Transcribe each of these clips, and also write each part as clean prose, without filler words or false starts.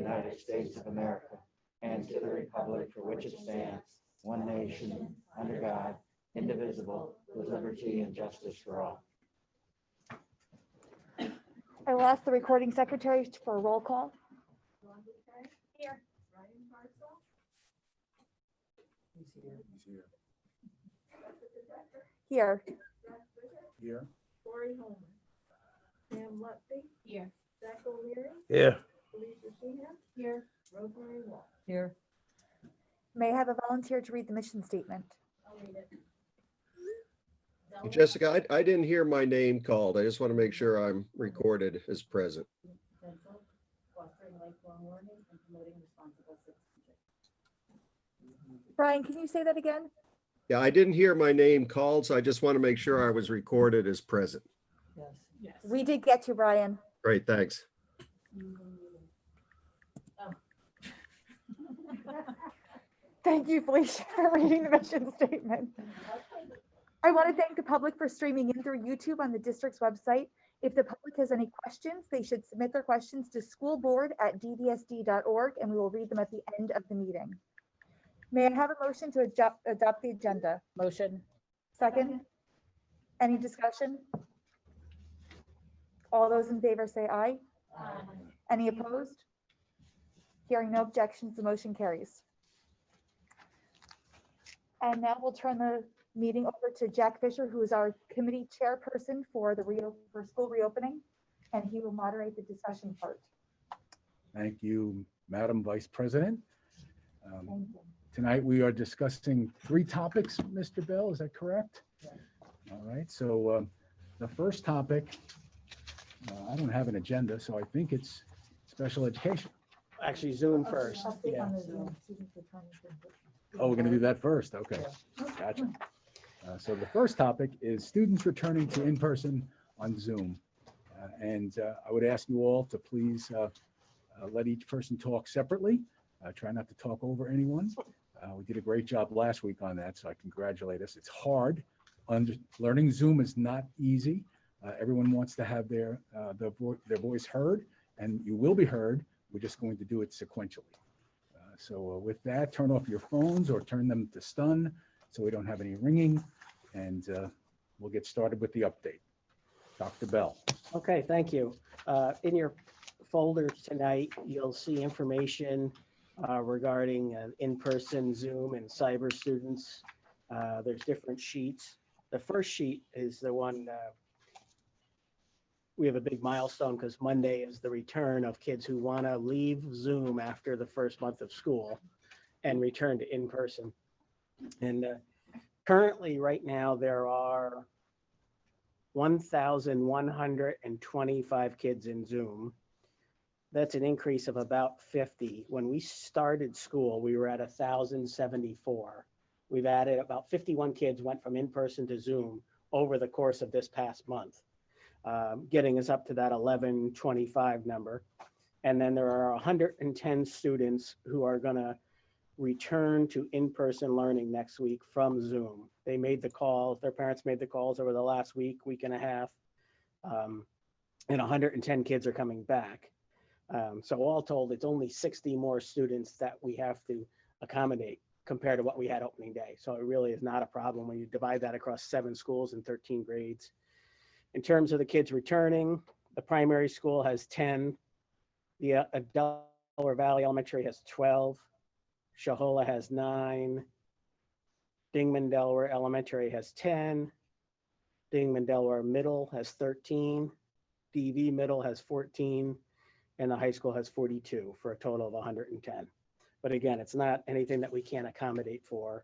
United States of America and to the republic for which it stands, one nation, under God, indivisible, with liberty and justice for all. I will ask the recording secretary for a roll call. Here. Here. Here. Corey Holman. Sam Lutfi. Here. Zach O'Leary. Here. Felicia Sheehan. Here. Rosemary Wall. Here. May I have a volunteer to read the mission statement? I'll read it. Jessica, I didn't hear my name called. I just want to make sure I'm recorded as present. Fostering lifelong learning and promoting responsible citizenship. Brian, can you say that again? Yeah, I didn't hear my name called, so I just want to make sure I was recorded as present. Yes. Yes. We did get you, Brian. Great, thanks. Thank you, Felicia, for reading the mission statement. I want to thank the public for streaming in through YouTube on the district's website. If the public has any questions, they should submit their questions to schoolboard@dvsd.org, and we will read them at the end of the meeting. May I have a motion to adopt the agenda? Motion. Second? Any discussion? All those in favor say aye. Any opposed? Hearing no objections, the motion carries. And now we'll turn the meeting over to Jack Fisher, who is our committee chairperson for school reopening, and he will moderate the discussion part. Thank you, Madam Vice President. Thank you. Tonight we are discussing 3 topics, Mr. Bell, is that correct? Yes. All right, so the first topic, I don't have an agenda, so I think it's special education. Actually, Zoom first. Update Yeah. on the Zoom students returning to- Oh, we're going to do that first. Okay, gotcha. So the first topic is students returning to in-person on Zoom. And I would ask you all to please let each person talk separately. Try not to talk over anyone. We did a great job last week on that, so I congratulate us. It's hard. Learning Zoom is not easy. Everyone wants to have their voice heard, and you will be heard. We're just going to do it sequentially. So with that, turn off your phones or turn them to stun so we don't have any ringing, and we'll get started with the update. Dr. Bell. Okay, thank you. In your folder tonight, you'll see information regarding in-person Zoom and cyber students. There's different sheets. The first sheet is the one we have a big milestone because Monday is the return of kids who want to leave Zoom after the first month of school and return to in-person. And currently, right now, there are 1,125 kids in Zoom. That's an increase of about 50. When we started school, we were at 1,074. We've added about 51 kids went from in-person to Zoom over the course of this past month, getting us up to that 1,125 number. And then there are 110 students who are going to return to in-person learning next week from Zoom. They made the calls, their parents made the calls over the last week and a half, and 110 kids are coming back. So all told, it's only 60 more students that we have to accommodate compared to what we had opening day. So it really is not a problem when you divide that across 7 schools and 13 grades. In terms of the kids returning, the primary school has 10. The Delaware Valley Elementary has 12. Shahola has 9. Dingman Delaware Elementary has 10. Dingman Delaware Middle has 13. DV Middle has 14. And the high school has 42 for a total of 110. But again, it's not anything that we can't accommodate for.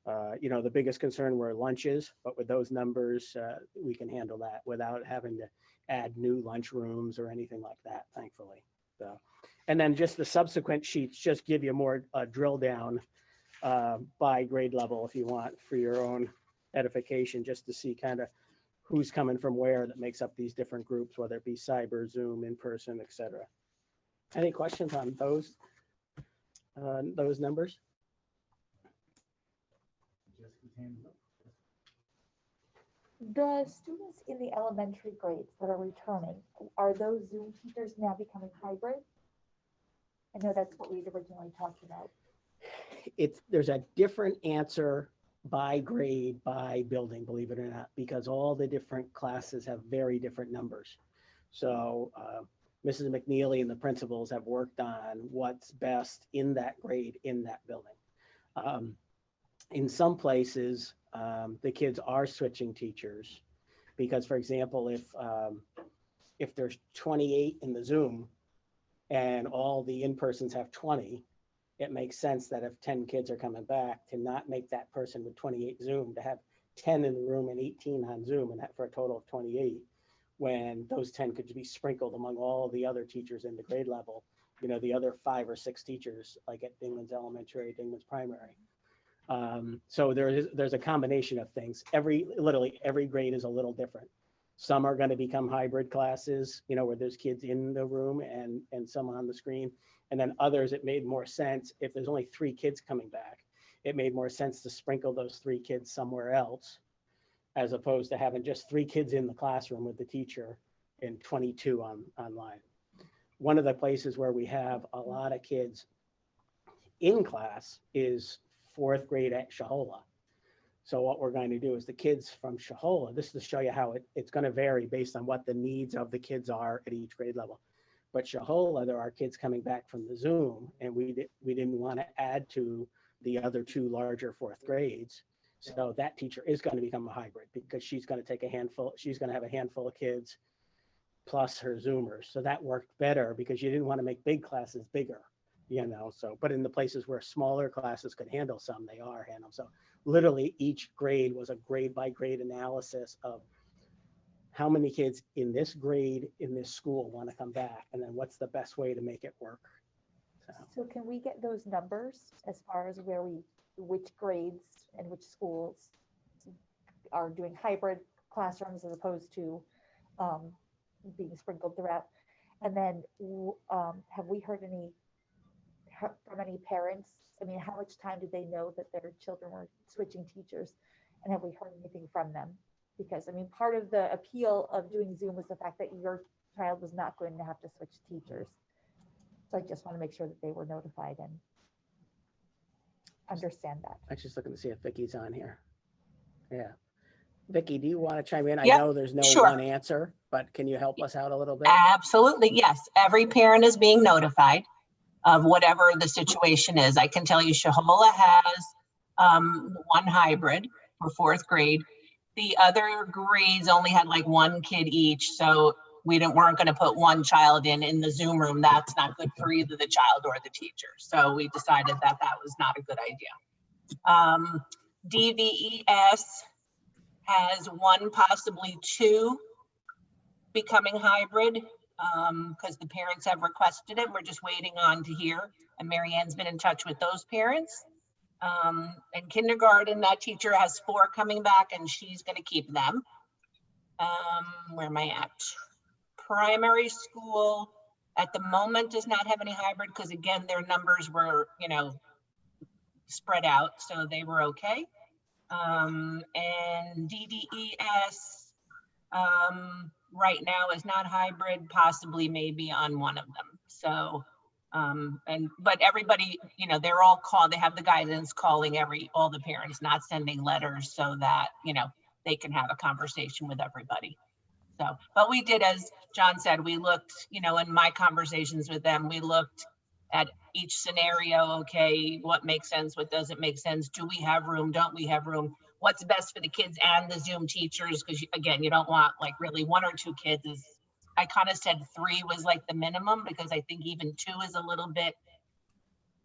The biggest concern were lunches, but with those numbers, we can handle that without having to add new lunch rooms or anything like that, thankfully. So, and then just the subsequent sheets just give you more drill down by grade level if you want for your own edification, just to see kind of who's coming from where that makes up these different groups, whether it be cyber, Zoom, in person, et cetera. Any questions on those numbers? The students in the elementary grades that are returning, are those Zoom teachers now becoming hybrid? I know that's what we'd originally talked about. There's a different answer by grade, by building, believe it or not, because all the different classes have very different numbers. So Mrs. McNeely and the principals have worked on what's best in that grade, in that building. In some places, the kids are switching teachers because, for example, if there's 28 in the Zoom and all the in-persons have 20, it makes sense that if 10 kids are coming back to not make that person with 28 Zoom, to have 10 in the room and 18 on Zoom, and that for a total of 28, when those 10 could be sprinkled among all the other teachers in the grade level, you know, the other 5 or 6 teachers, like at Dingman's Elementary, Dingman's Primary. So there's a combination of things. Literally every grade is a little different. Some are going to become hybrid classes, you know, where there's kids in the room and some on the screen. And then others, it made more sense if there's only 3 kids coming back, it made more sense to sprinkle those 3 kids somewhere else, as opposed to having just 3 kids in the classroom with the teacher and 22 online. One of the places where we have a lot of kids in class is 4th grade at Shahola. So what we're going to do is the kids from Shahola, this is to show you how it's going to vary based on what the needs of the kids are at each grade level. But Shahola, there are kids coming back from the Zoom, and we didn't want to add to the other 2 larger 4th grades. So that teacher is going to become a hybrid because she's going to take she's going to have a handful of kids plus her Zoomers. So that worked better because you didn't want to make big classes bigger, you know. So, but in the places where smaller classes could handle some, they are handled. So literally each grade was a grade by grade analysis of how many kids in this grade in this school want to come back, and then what's the best way to make it work. So can we get those numbers as far as which grades and which schools are doing hybrid classrooms as opposed to being sprinkled throughout? And then have we heard from any parents? I mean, how much time did they know that their children were switching teachers? And have we heard anything from them? Because I mean, part of the appeal of doing Zoom was the fact that your child was not going to have to switch teachers. So I just want to make sure that they were notified and understand that. I'm just looking to see if Vicky's on here. Yeah. Vicky, do you want to chime in? I Yep, know there's no sure. one answer, but can you help us out a little bit? Absolutely, yes. Every parent is being notified of whatever the situation is. I can tell you Shahola has 1 hybrid for 4th grade. The other grades only had like 1 kid each. So we weren't going to put 1 child in the Zoom room. That's not good for either the child or the teacher. So we decided that was not a good idea. DVES has 1, possibly 2 becoming hybrid because the parents have requested it. We're just waiting on to hear. And Mary Ann's been in touch with those parents. In kindergarten, that teacher has 4 coming back and she's going to keep them. Where am I at? Primary school at the moment does not have any hybrid because again, their numbers were, you know, spread out. So they were okay. And DDES right now is not hybrid, possibly maybe on one of them. So, but everybody, you know, they're all called, they have the guidance calling all the parents, not sending letters so that, you know, they can have a conversation with everybody. So, but we did, as John said, we looked, you know, in my conversations with them, we looked at each scenario. Okay, what makes sense? What doesn't make sense? Do we have room? Don't we have room? What's best for the kids and the Zoom teachers? Because again, you don't want like really 1 or 2 kids. I kind of said 3 was like the minimum because I think even 2 is a little bit,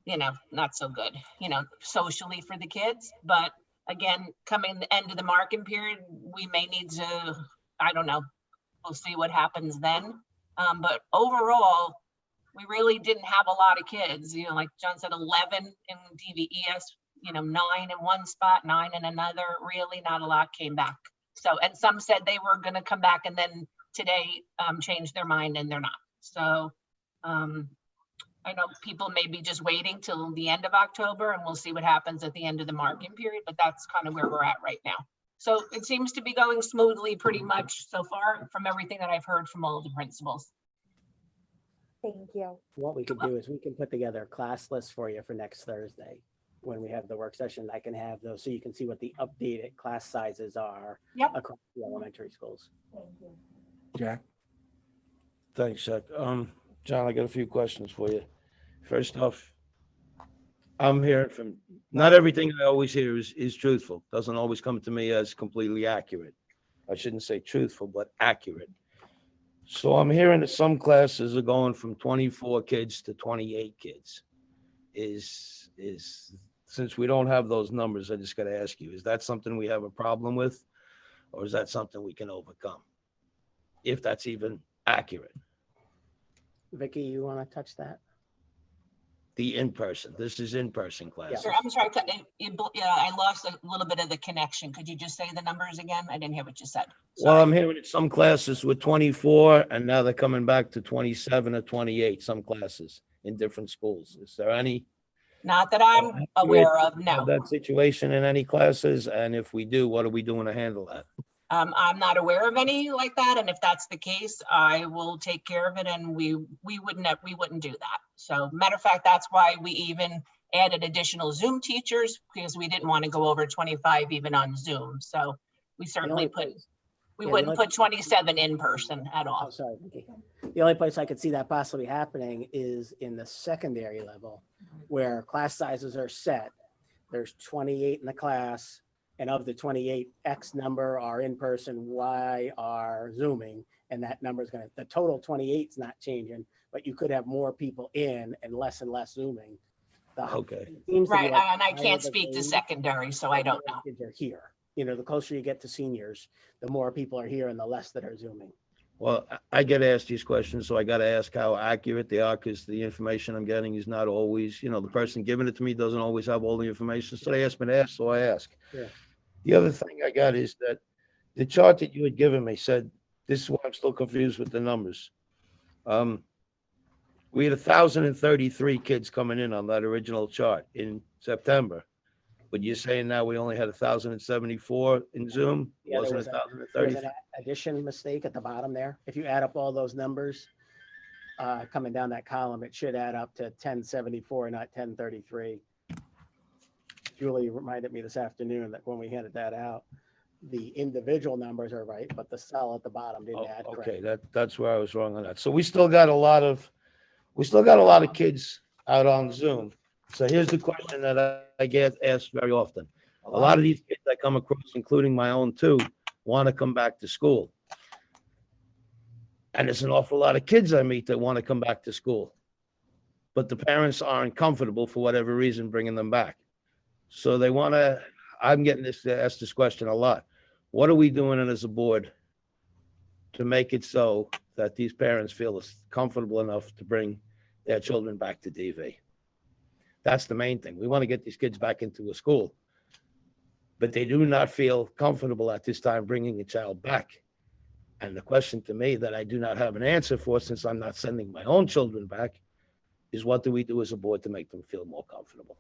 you know, not so good, you know, socially for the kids. But again, coming the end of the marking period, we may need to, I don't know, we'll see what happens then. But overall, we really didn't have a lot of kids, you know, like John said, 11 in DVES, you know, 9 in one spot, 9 in another, really not a lot came back. So, and some said they were going to come back and then today changed their mind and they're not. So I know people may be just waiting till the end of October and we'll see what happens at the end of the marking period, but that's kind of where we're at right now. So it seems to be going smoothly pretty much so far from everything that I've heard from all of the principals. Thank you. What we could do is we can put together a class list for you for next Thursday. When we have the work session, I can have those so you can see what the updated class sizes are Yep. across the elementary schools. Thank you. Jack? Thanks, Chuck. John, I got a few questions for you. First off, I'm hearing from, not everything I always hear is truthful. Doesn't always come to me as completely accurate. I shouldn't say truthful, but accurate. So I'm hearing that some classes are going from 24 kids to 28 kids. Since we don't have those numbers, I just got to ask you, is that something we have a problem with? Or is that something we can overcome? If that's even accurate. Vicky, you want to touch that? The in-person, this is in-person class. Sure, I'm sorry, I lost a little bit of the connection. Could you just say the numbers again? I didn't hear what you said. Well, Sorry. I'm hearing that some classes were 24 and now they're coming back to 27 or 28, some classes in different schools. Is there any? Not that I'm aware of, no. That situation in any classes? And if we do, what are we doing to handle that? I'm not aware of any like that, and if that's the case, I will take care of it, and we wouldn't do that. So matter of fact, that's why we even added additional Zoom teachers, because we didn't want to go over 25 even on Zoom. So we certainly wouldn't put 27 in person at Oh, all. sorry, Vicky. The only place I could see that possibly happening is in the secondary level where class sizes are set. There's 28 in the class. And of the 28, X number are in person, Y are Zooming, and that number is the total 28 is not changing, but you could have more people in and less Zooming. Okay. It seems to be Right, like and I the can't higher the speak to grade, secondary, so I don't the know. more kids are here. You know, the closer you get to seniors, the more people are here and the less that are Zooming. Well, I get asked these questions, so I got to ask how accurate they are, because the information I'm getting is not always, the person giving it to me doesn't always have all the information. So they asked me to ask, so I ask. Yeah. The other thing I got is that the chart that you had given me said, this is why I'm still confused with the numbers. We had 1,033 kids coming in on that original chart in September. But you're saying now we only had 1,074 in Zoom? It Yeah, there wasn't was, there was 1,030? an addition mistake at the bottom there. If you add up all those numbers coming down that column, it should add up to 1074, not 1033. Julie reminded me this afternoon that when we handed that out, the individual numbers are right, but the cell at the bottom didn't add correctly. Okay, that's where I was wrong on that. So we still got a lot of kids out on Zoom. So here's the question that I get asked very often. A lot of these kids I come across, including my own too, want to come back to school. And there's an awful lot of kids I meet that want to come back to school. But the parents aren't comfortable for whatever reason bringing them back. So they want to, I'm getting asked this question a lot. What are we doing as a board to make it so that these parents feel comfortable enough to bring their children back to DV? That's the main thing. We want to get these kids back into a school, but they do not feel comfortable at this time bringing a child back. And the question to me that I do not have an answer for, since I'm not sending my own children back, is what do we do as a board to make them feel more comfortable?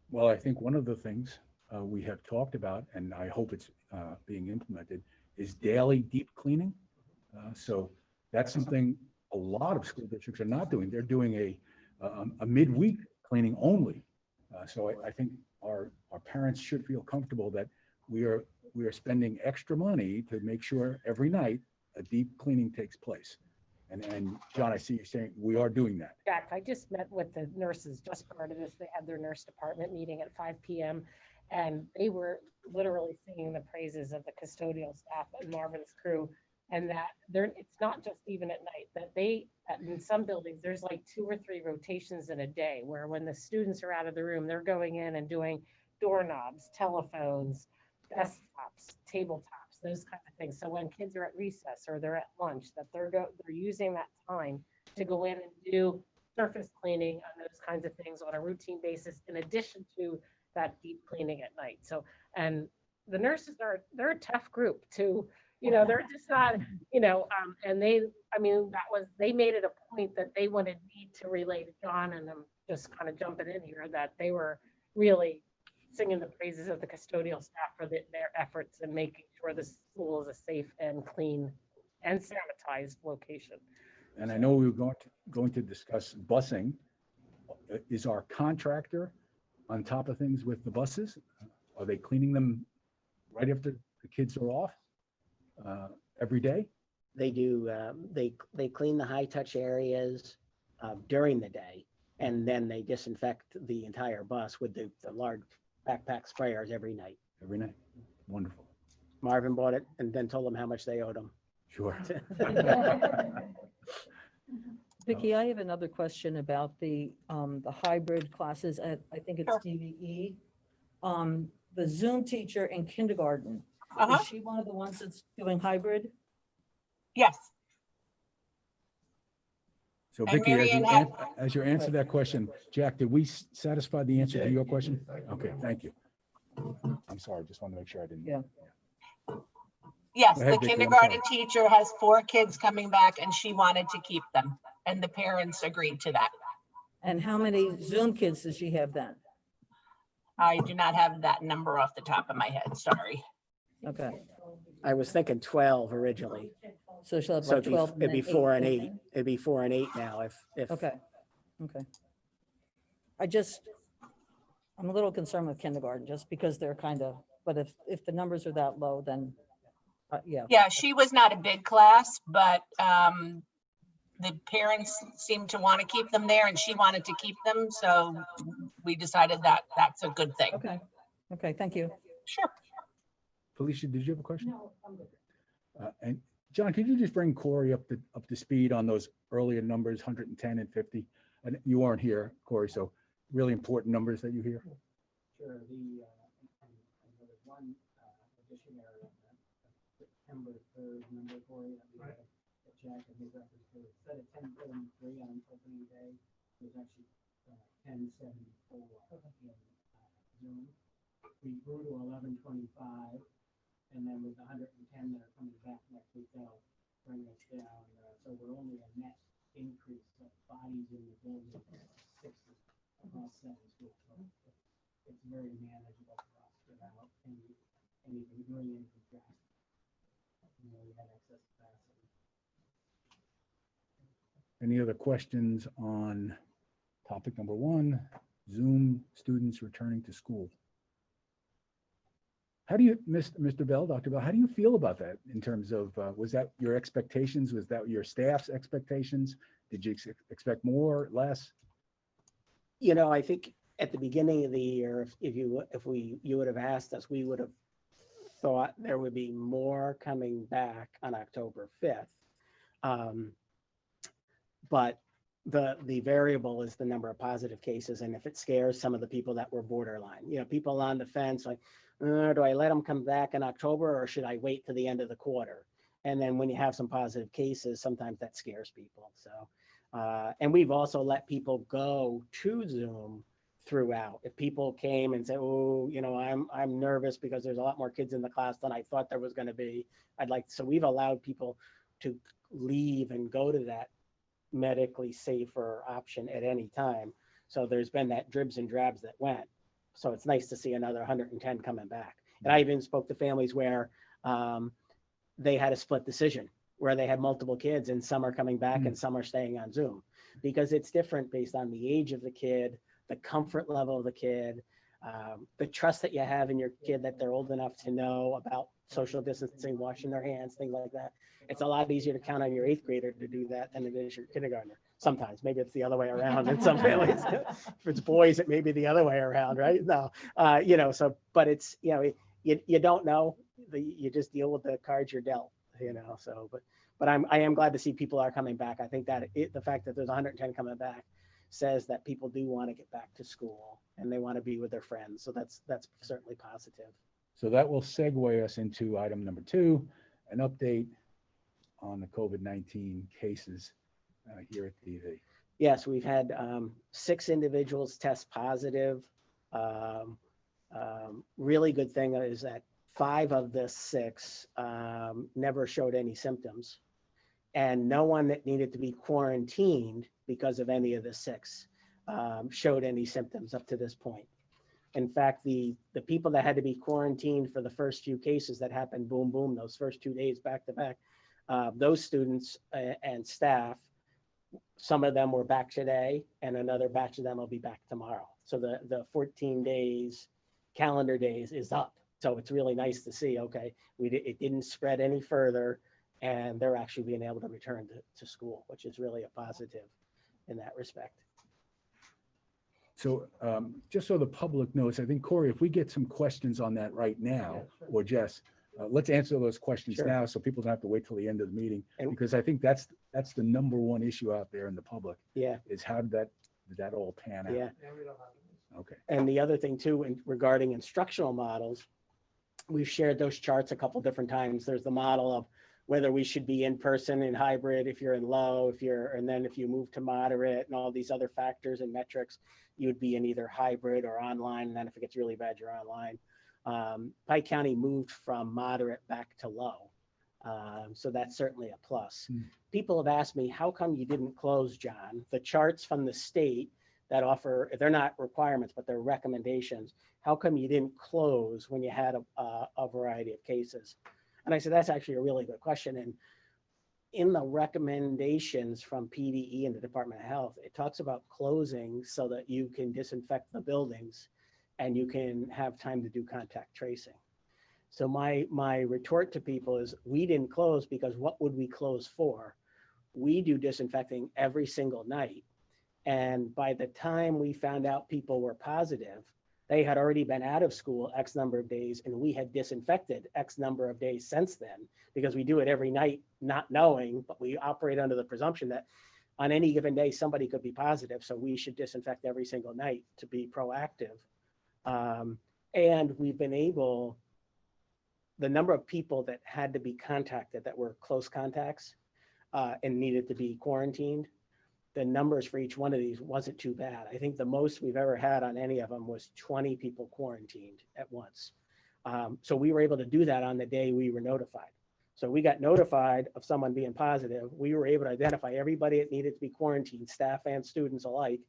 Well, I think one of the things we have talked about, and I hope it's being implemented, is daily deep cleaning. So that's something a lot of school districts are not doing. They're doing a midweek cleaning only. So I think our parents should feel comfortable that we are spending extra money to make sure every night a deep cleaning takes place. And John, I see you saying we are doing that. Jack, I just met with the nurses just prior to this. They had their nurse department meeting at 5 p.m. and they were literally singing the praises of the custodial staff and Marvin's crew, and that it's not just even at night, that in some buildings, there's like 2 or 3 rotations in a day where when the students are out of the room, they're going in and doing doorknobs, telephones, desktops, tabletops, those kind of things. So when kids are at recess or they're at lunch, that they're using that time to go in and do surface cleaning and those kinds of things on a routine basis, in addition to that deep cleaning at night. So, and the nurses they're a tough group too. They're just not, and they made it a point that they wanted me to relay to John, and I'm just kind of jumping in here, that they were really singing the praises of the custodial staff for their efforts in making sure the school is a safe and clean and sanitized location. And I know we were going to discuss busing. Is our contractor on top of things with the buses? Are they cleaning them right after the kids are off every day? They do, they clean the high touch areas during the day, and then they disinfect the entire bus with the large backpack sprayers every night. Every night? Wonderful. Marvin bought it and then told them how much they owed him. Sure. Vicki, I have another question about the hybrid classes at, I think it's Sure. DVE. The Zoom teacher in kindergarten, Uh-huh. is she one of the ones that's doing hybrid? Yes. So And Vicki, Mary Ann had- as you answer that question, Jack, did we satisfy the answer to your question? Okay, thank you. I'm sorry, just want to make sure I didn't. Yeah. Yes, Go ahead, the Vicki, I'm kindergarten sorry. teacher has 4 kids coming back and she wanted to keep them. And the parents agreed to that. And how many Zoom kids does she have then? I do not have that number off the top of my head, sorry. Okay, I was thinking 12 originally. so she'll have So like 12. and it'd be then 4 and 8. 18? It'd be 4 and 8 now if. Okay, okay. I'm a little concerned with kindergarten, just because they're kind of, but if the numbers are that low, then, yeah. Yeah, she was not a big class, but the parents seemed to want to keep them there and she wanted to keep them. So we decided that that's a good thing. Okay, okay, thank you. Sure. Felicia, did you have a question? And John, could you just bring Corey up to speed on those earlier numbers, 110 and 50? And you weren't here, Corey, so really important numbers that you hear. Sure, and there was one addition area on that September 3rd number for you that Jack had made reference to. Instead of 1073 on opening day, it was actually 1074 in Zoom. We grew to 1125, and then with the 110 that are coming back next week, that'll bring us down. So we're only a net increase of bodies in the building, 60 across 7 schools. So it's very manageable for us without anything doing anything drastic. You know, we had excess capacity. Any other questions on topic number 1, Zoom students returning to school? How do you, Mr. Bell, Dr. Bell, how do you feel about that in terms of, was that your expectations? Was that your staff's expectations? Did you expect more, less? You know, I think at the beginning of the year, if you would have asked us, we would have thought there would be more coming back on October 5th. But the variable is the number of positive cases. And if it scares some of the people that were borderline, you know, people on the fence, like, do I let them come back in October or should I wait to the end of the quarter? And then when you have some positive cases, sometimes that scares people. So, and we've also let people go to Zoom throughout. If people came and said, oh, you know, I'm nervous because there's a lot more kids in the class than I thought there was going to be. So we've allowed people to leave and go to that medically safer option at any time. So there's been that dribs and drabs that went. So it's nice to see another 110 coming back. And I even spoke to families where they had a split decision, where they had multiple kids and some are coming back and some are staying on Zoom, because it's different based on the age of the kid, the comfort level of the kid, the trust that you have in your kid that they're old enough to know about social distancing, washing their hands, things like that. It's a lot easier to count on your 8th grader to do that than it is your kindergartner. Sometimes, maybe it's the other way around in some families. If it's boys, it may be the other way around, right? No, you know, so, but it's, you know, you don't know, you just deal with the cards you're dealt, you know, so, but I am glad to see people are coming back. I think that the fact that there's 110 coming back says that people do want to get back to school and they want to be with their friends. So that's certainly positive. So that will segue us into item number 2, an update on the COVID-19 cases here at DV. Yes, we've had 6 individuals test positive. Really good thing is that 5 of the 6 never showed any symptoms, and no one that needed to be quarantined because of any of the 6 showed any symptoms up to this point. In fact, the people that had to be quarantined for the first few cases that happened, boom, boom, those first 2 days back to back, Those students and staff, some of them were back today and another batch of them will be back tomorrow. So the 14 days, calendar days is up. So it's really nice to see, okay, it didn't spread any further and they're actually being able to return to school, which is really a positive in that respect. So just so the public knows, I think, Corey, if we get some questions on that right now, or Jess, let's answer those questions Sure. now so people don't have to wait till the end of the meeting. And- Because I think that's the number one issue out there in the public Yeah, is how did that all pan out? yeah. Okay. And the other thing too, regarding instructional models, we've shared those charts a couple different times. There's the model of whether we should be in person and hybrid, if you're in low, and then if you move to moderate and all these other factors and metrics, you'd be in either hybrid or online. And then if it gets really bad, you're online. Pike County moved from moderate back to low. So that's certainly a plus. People have asked me, how come you didn't close, John? The charts from the state that offer, they're not requirements, but they're recommendations. How come you didn't close when you had a variety of cases? And I said, that's actually a really good question. And in the recommendations from PDE and the Department of Health, it talks about closing so that you can disinfect the buildings and you can have time to do contact tracing. So my retort to people is, we didn't close because what would we close for? We do disinfecting every single night. And by the time we found out people were positive, they had already been out of school X number of days, and we had disinfected X number of days since then, because we do it every night, not knowing, but we operate under the presumption that on any given day, somebody could be positive. So we should disinfect every single night to be proactive. And we've been able, the number of people that had to be contacted that were close contacts and needed to be quarantined, the numbers for each one of these wasn't too bad. I think the most we've ever had on any of them was 20 people quarantined at once. So we were able to do that on the day we were notified. So we got notified of someone being positive. We were able to identify everybody that needed to be quarantined, staff and students alike.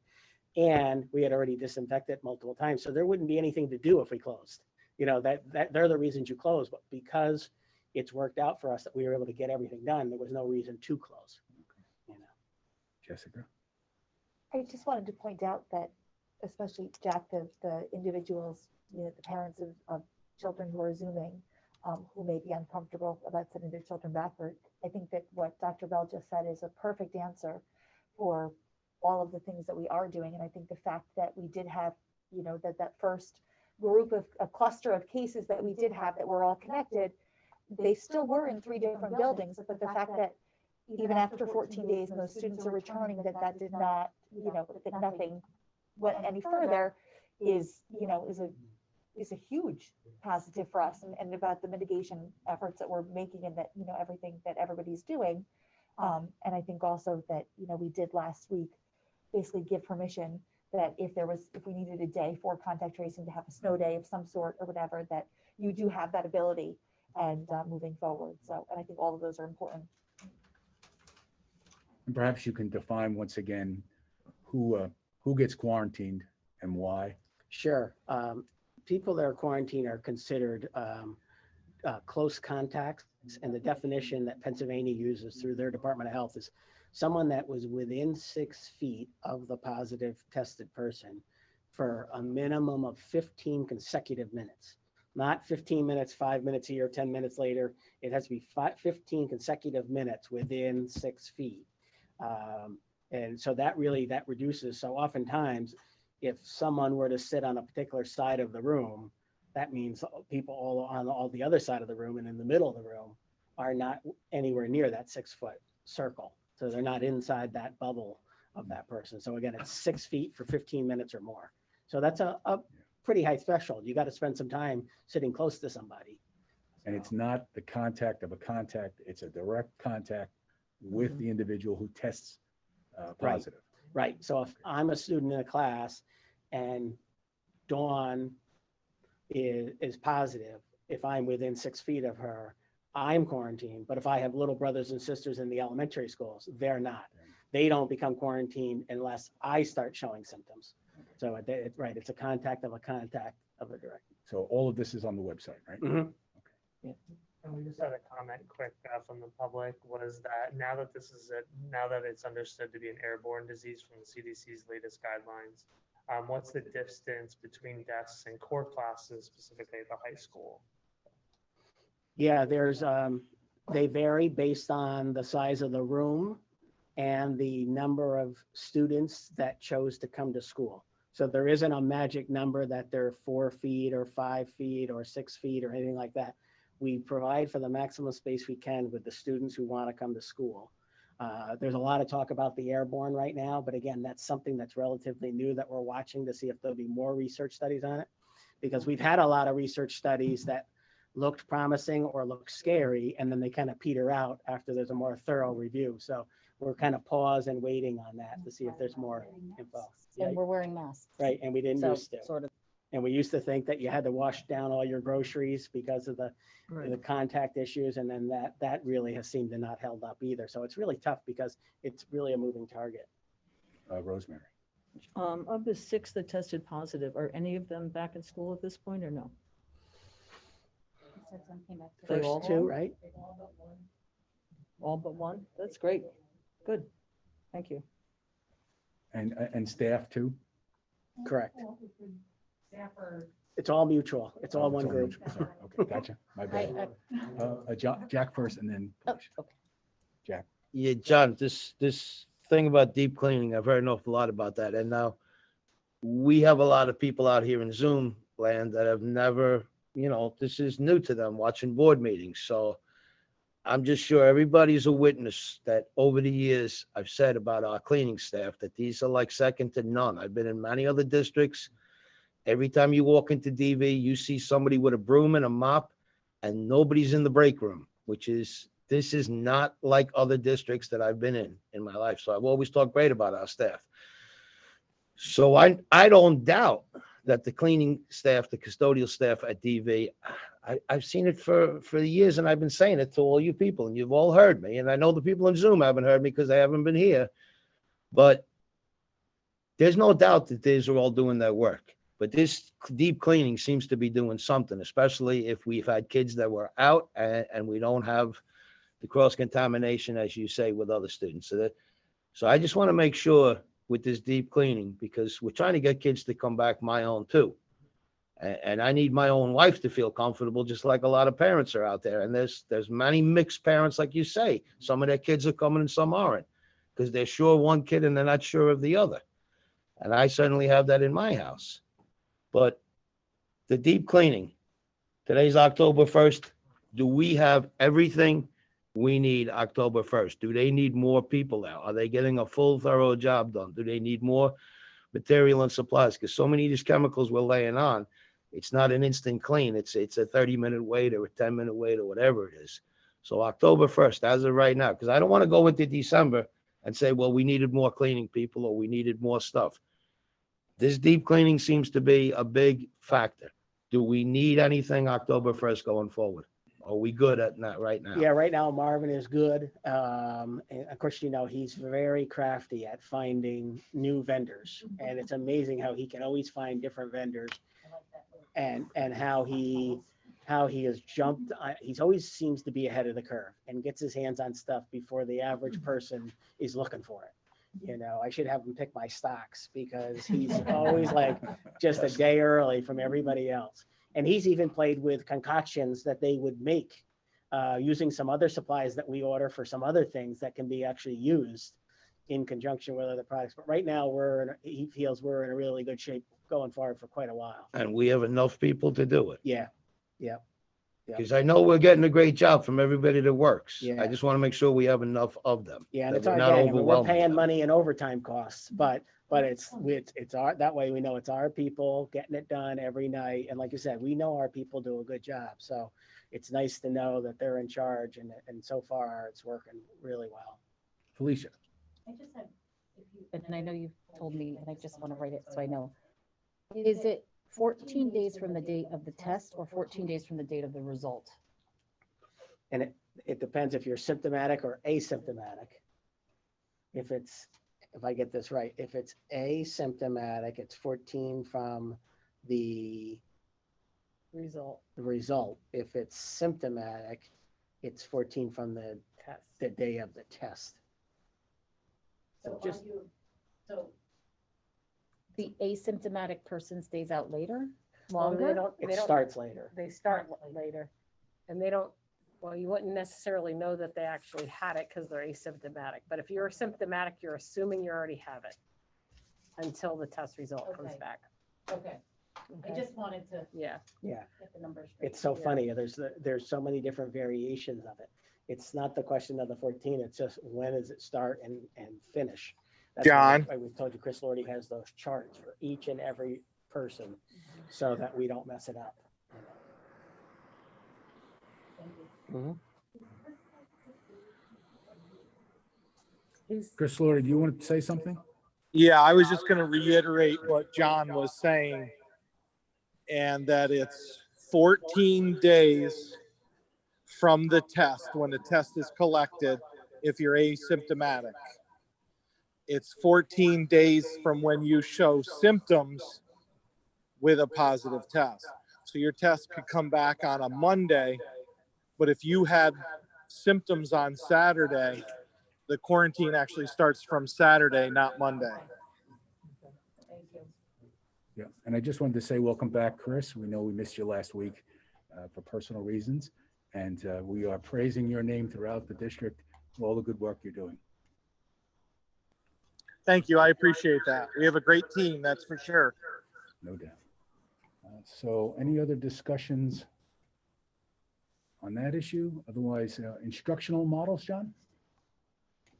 And we had already disinfected multiple times. So there wouldn't be anything to do if we closed. You know, that they're the reasons you close, but because it's worked out for us that we were able to get everything done, there was no reason to close. Jessica? I just wanted to point out that, especially Jack, the individuals, the parents of children who are Zooming, who may be uncomfortable about sending their children backward. I think that what Dr. Bell just said is a perfect answer for all of the things that we are doing. And I think the fact that we did have, that first group of a cluster of cases that we did have that were all connected, they still were in 3 different buildings, but the fact that even after 14 days and those students are returning, that did not, that nothing went any further is a huge positive for us, and about the mitigation efforts that we're making, and that, everything that everybody's doing. And I think also that, we did last week basically give permission that if we needed a day for contact tracing to have a snow day of some sort or whatever, that you do have that ability and moving forward. So, and I think all of those are important. And perhaps you can define once again who gets quarantined and why. Sure. People that are quarantined are considered close contacts, and the definition that Pennsylvania uses through their Department of Health is someone that was within 6 feet of the positive tested person for a minimum of 15 consecutive minutes. Not 15 minutes, 5 minutes here, 10 minutes later. It has to be 15 consecutive minutes within 6 feet. And so that reduces. So oftentimes, if someone were to sit on a particular side of the room, that means people all on all the other side of the room and in the middle of the room are not anywhere near that 6-foot circle. So they're not inside that bubble of that person. So again, it's 6 feet for 15 minutes or more. So that's a pretty high threshold. You got to spend some time sitting close to somebody. And it's not the contact of a contact, it's a direct contact with the individual who tests positive. Right. So if I'm a student in a class and Dawn is positive, if I'm within 6 feet of her, I'm quarantined. But if I have little brothers and sisters in the elementary schools, they're not. They don't become quarantined unless I start showing symptoms. So it's a contact of a direct. So all of this is on the website, right? Mm-hmm. Okay. And we just had a comment quick from the public was that now that now that it's understood to be an airborne disease from the CDC's latest guidelines, what's the distance between desks and core classes, specifically at the high school? Yeah, they vary based on the size of the room and the number of students that chose to come to school. So there isn't a magic number that they're 4 feet or 5 feet or 6 feet or anything like that. We provide for the maximum space we can with the students who want to come to school. There's a lot of talk about the airborne right now, but again, that's something that's relatively new that we're watching to see if there'll be more research studies on it. Because we've had a lot of research studies that looked promising or looked scary, and then they kind of peter out after there's a more thorough review. So we're kind of paused and waiting on that to see if there's more info. And we're wearing masks. Right, and we didn't So, used to. sort of. And we used to think that you had to wash down all your groceries because of the contact issues, and then that really has seemed to not held up either. So it's really tough because it's really a moving target. Rosemary. Of the 6 that tested positive, are any of them back in school at this point or no? They First all 2, are? right? All but one? That's great. Good. Thank you. And staff too? Correct. It's all mutual. It's all one It's group. mutual. Sorry. Okay, gotcha. My bad. Jack first and then Oh, Felicia. okay. Jack. Yeah, John, this thing about deep cleaning, I've heard an awful lot about that. And now we have a lot of people out here in Zoom land that have never, this is new to them watching board meetings. So I'm just sure everybody's a witness that over the years I've said about our cleaning staff that these are like second to none. I've been in many other districts. Every time you walk into DV, you see somebody with a broom and a mop, and nobody's in the break room, this is not like other districts that I've been in my life. So I've always talked great about our staff. So I don't doubt that the cleaning staff, the custodial staff at DV, I've seen it for years, and I've been saying it to all you people, and you've all heard me. And I know the people in Zoom haven't heard me because they haven't been here, but there's no doubt that these are all doing their work. But this deep cleaning seems to be doing something, especially if we've had kids that were out and we don't have the cross-contamination, as you say, with other students. So I just want to make sure with this deep cleaning, because we're trying to get kids to come back my own too. And I need my own wife to feel comfortable, just like a lot of parents are out there. And there's many mixed parents, like you say. Some of their kids are coming and some aren't, because they're sure one kid and they're not sure of the other. And I certainly have that in my house. But the deep cleaning, today's October 1st. Do we have everything we need October 1st? Do they need more people now? Are they getting a full, thorough job done? Do they need more material and supplies? Because so many of these chemicals we're laying on, it's not an instant clean. It's a 30-minute wait or a 10-minute wait or whatever it is. So October 1st, as of right now, because I don't want to go into December and say, well, we needed more cleaning people or we needed more stuff. This deep cleaning seems to be a big factor. Do we need anything October 1st going forward? Are we good at that right now? Yeah, right now Marvin is good. And of course, he's very crafty at finding new vendors. And it's amazing how he can always find different vendors and how he has jumped. He's always seems to be ahead of the curve and gets his hands on stuff before the average person is looking for it. I should have him pick my stocks because he's always like just a day early from everybody else. And he's even played with concoctions that they would make using some other supplies that we order for some other things that can be actually used in conjunction with other products. But right now he feels we're in a really good shape going forward for quite a while. And we have enough people to do it. Yeah. Because I know we're getting a great job from everybody that works. Yeah. I just want to make sure we have enough of them. Yeah, and that it's we're our not gang. I mean, we're overwhelming paying them. money in overtime costs, but it's our, that way we know it's our people getting it done every night. And like you said, we know our people do a good job. So it's nice to know that they're in charge, and so far it's working really well. Felicia. I just had, and I know you've told me, and I just want to write it so I know. Is it 14 days from the date of the test or 14 days from the date of the result? And it depends if you're symptomatic or asymptomatic. If I get this right, if it's asymptomatic, it's 14 from the Result. the result. If it's symptomatic, it's 14 from the Test. the day of the test. So So just, so The asymptomatic person stays out later, Well, longer? it starts later. They start later. And they don't, well, you wouldn't necessarily know that they actually had it because they're asymptomatic. But if you're symptomatic, you're assuming you already have it until the test result comes Okay. back. okay, I Okay? just wanted to Yeah. Yeah. get the numbers straight. It's so Yeah. funny. There's so many different variations of it. It's not the question of the 14, it's just when does it start and finish? That's John? why we've told you Chris Lordy has those charts for each and every person so that we don't mess it up. Mhm. Chris Laurie, do you want to say something? Yeah, I was just going to reiterate what John was saying, and that it's 14 days from the test when the test is collected if you're asymptomatic. It's 14 days from when you show symptoms with a positive test. So your test could come back on a Monday, but if you had symptoms on Saturday, the quarantine actually starts from Saturday, not Monday. Thank you. Yeah, and I just wanted to say welcome back, Chris. We know we missed you last week for personal reasons, and we are praising your name throughout the district for all the good work you're doing. Thank you. I appreciate that. We have a great team, that's for sure. No doubt. So any other discussions on that issue? Otherwise, instructional models, John?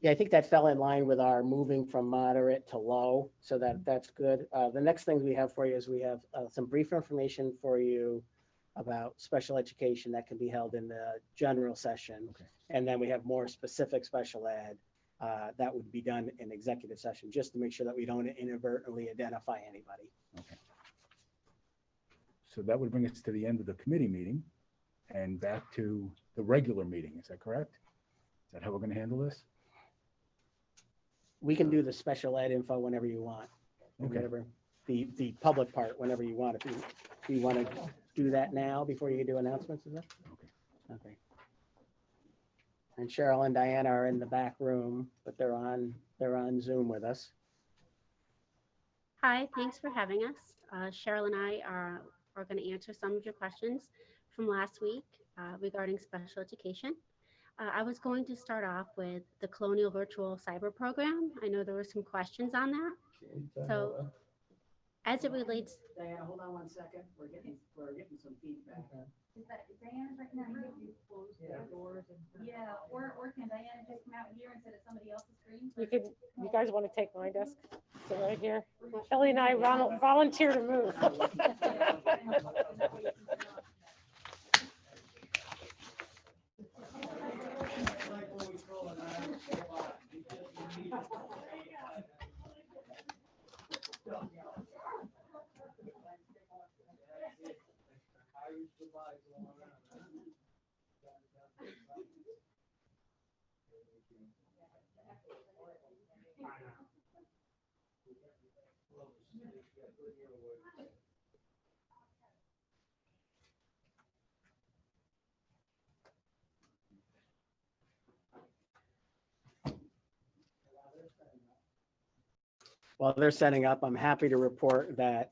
Yeah, I think that fell in line with our moving from moderate to low, so that's good. The next thing we have for you is we have some brief information for you about special education that can be held in the general session. Okay. And then we have more specific special ed that would be done in executive session, just to make sure that we don't inadvertently identify anybody. Okay. So that would bring us to the end of the committee meeting and back to the regular meeting. Is that correct? Is that how we're going to handle this? We can do the special ed info whenever you want. Okay. Whatever, the public part whenever you want. If you want to do that now before you do announcements, is it? Okay. Okay. And Cheryl and Diana are in the back room, but they're on Zoom with us. Hi, thanks for having us. Cheryl and I are going to answer some of your questions from last week regarding special education. I was going to start off with the Colonial Virtual Cyber Program. I know there were some questions on that. So as it relates. Diana, hold on 1 second. We're getting some feedback. Is Diana right now? Yeah, or can Diana just come out here instead of somebody else's screen? You guys want to take my desk? So right here. Kelly and I volunteer to move. While they're setting up, I'm happy to report that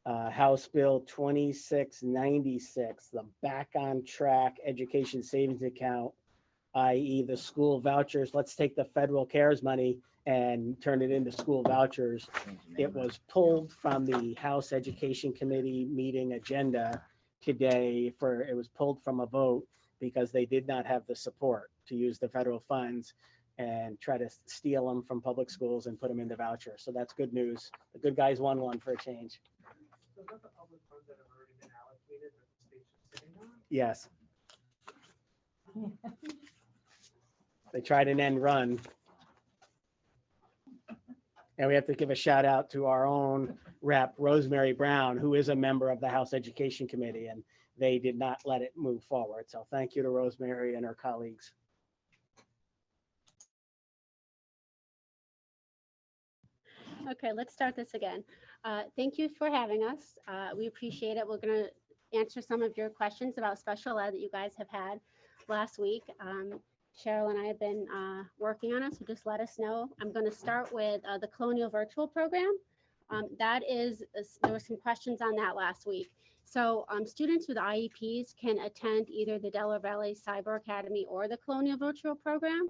House Bill 2696, the Back on Track Education Savings Account, i.e. the school vouchers, let's take the federal CARES money and turn it into school vouchers. It was pulled from the House Education Committee meeting agenda today it was pulled from a vote because they did not have the support to use the federal funds and try to steal them from public schools and put them into vouchers. So that's good news. The good guys won one for a change. So is that the public funds that have already been allocated that the state's just sitting on? Yes. They tried an end run. And we have to give a shout out to our own rep, Rosemary Brown, who is a member of the House Education Committee, and they did not let it move forward. So thank you to Rosemary and her colleagues. Okay, let's start this again. Thank you for having us. We appreciate it. We're going to answer some of your questions about special ed that you guys have had last week. Cheryl and I have been working on it, so just let us know. I'm going to start with the Colonial Virtual Program. There were some questions on that last week. So students with IEPs can attend either the Delaware Valley Cyber Academy or the Colonial Virtual Program.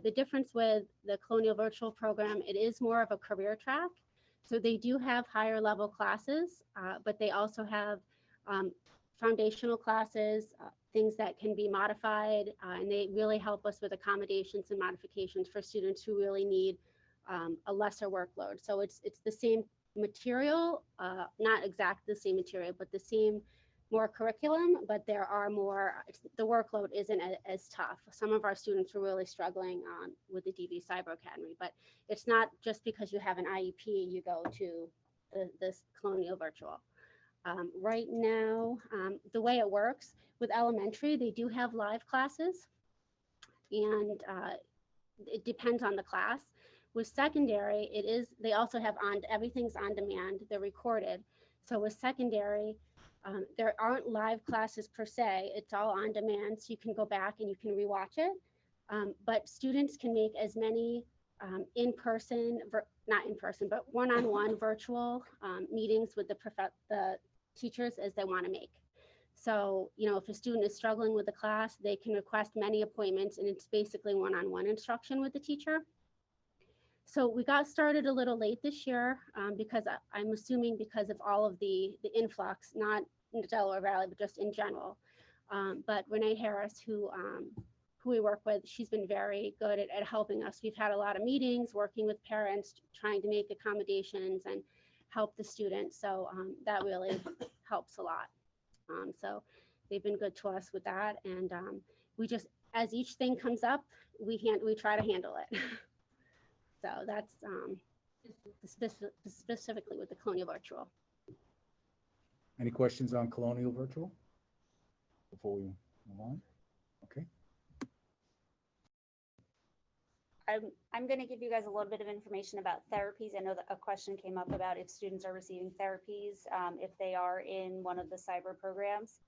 The difference with the Colonial Virtual Program, it is more of a career track. So they do have higher level classes, but they also have foundational classes, things that can be modified, and they really help us with accommodations and modifications for students who really need a lesser workload. So it's the same material, not exactly the same material, but the same more curriculum, but there are more, the workload isn't as tough. Some of our students are really struggling with the DV Cyber Academy, but it's not just because you have an IEP, you go to this Colonial Virtual. Right now, the way it works with elementary, they do have live classes, and it depends on the class. With secondary, they also have everything's on demand, they're recorded. So with secondary, there aren't live classes per se, it's all on demand, so you can go back and you can rewatch it. But students can make as many not in person, but one-on-one virtual meetings with the teachers as they want to make. So, if a student is struggling with the class, they can request many appointments, and it's basically one-on-one instruction with the teacher. So we got started a little late this year because I'm assuming because of all of the influx, not in the Delaware Valley, but just in general. But Renee Harris, who we work with, she's been very good at helping us. We've had a lot of meetings, working with parents, trying to make accommodations and help the students. So that really helps a lot. So they've been good to us with that. And we just, as each thing comes up, we try to handle it. So that's specifically with the Colonial Virtual. Any questions on Colonial Virtual before we move on? Okay. I'm going to give you guys a little bit of information about therapies. I know that a question came up about if students are receiving therapies, if they are in one of the cyber programs.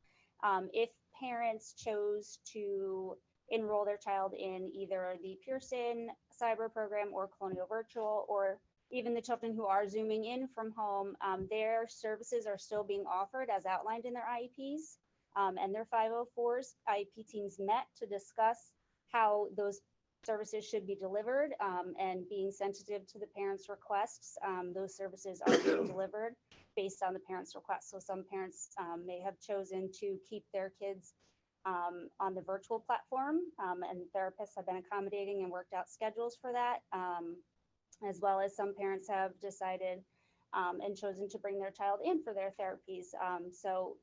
If parents chose to enroll their child in either the Pearson cyber program or Colonial Virtual, or even the children who are Zooming in from home, their services are still being offered as outlined in their IEPs and their 504s. IEP teams met to discuss how those services should be delivered, and being sensitive to the parents' requests, those services are being delivered based on the parents' requests. So some parents may have chosen to keep their kids on the virtual platform, and therapists have been accommodating and worked out schedules for that, as well as some parents have decided and chosen to bring their child in for their therapies. So,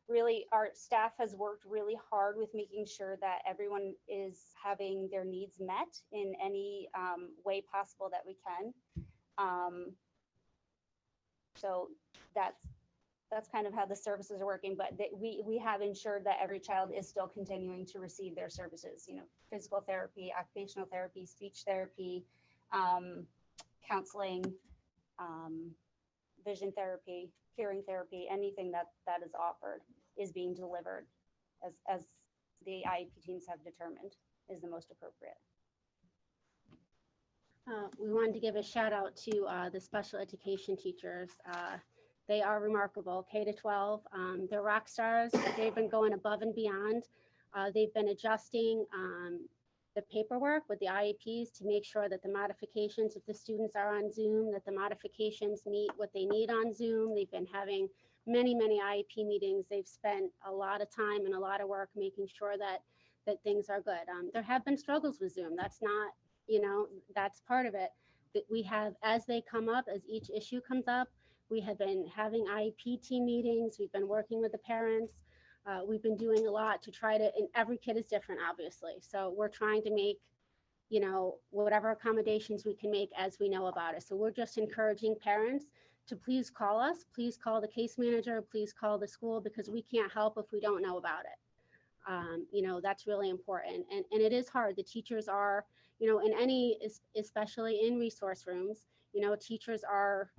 really our staff has worked really hard with making sure that everyone is having their needs met in any way possible that we can. So that's kind of how the services are working, but we have ensured that every child is still continuing to receive their services, physical therapy, occupational therapy, speech therapy, counseling, vision therapy, hearing therapy, anything that is offered is being delivered as the IEP teams have determined is the most appropriate. We wanted to give a shout out to the special education teachers. They are remarkable, K to 12. They're rock stars. They've been going above and beyond. They've been adjusting the paperwork with the IEPs to make sure that the modifications, if the students are on Zoom, that the modifications meet what they need on Zoom. They've been having many IEP meetings. They've spent a lot of time and a lot of work making sure that things are good. There have been struggles with Zoom. That's not, that's part of it. That we have, as they come up, as each issue comes up, we have been having IEP team meetings. We've been working with the parents. We've been doing a lot to try to, and every kid is different, obviously. So we're trying to make, whatever accommodations we can make as we know about it. So we're just encouraging parents to please call us, please call the case manager, please call the school, because we can't help if we don't know about it. That's really important. And it is hard. The teachers are, in any, especially in resource rooms, teachers are,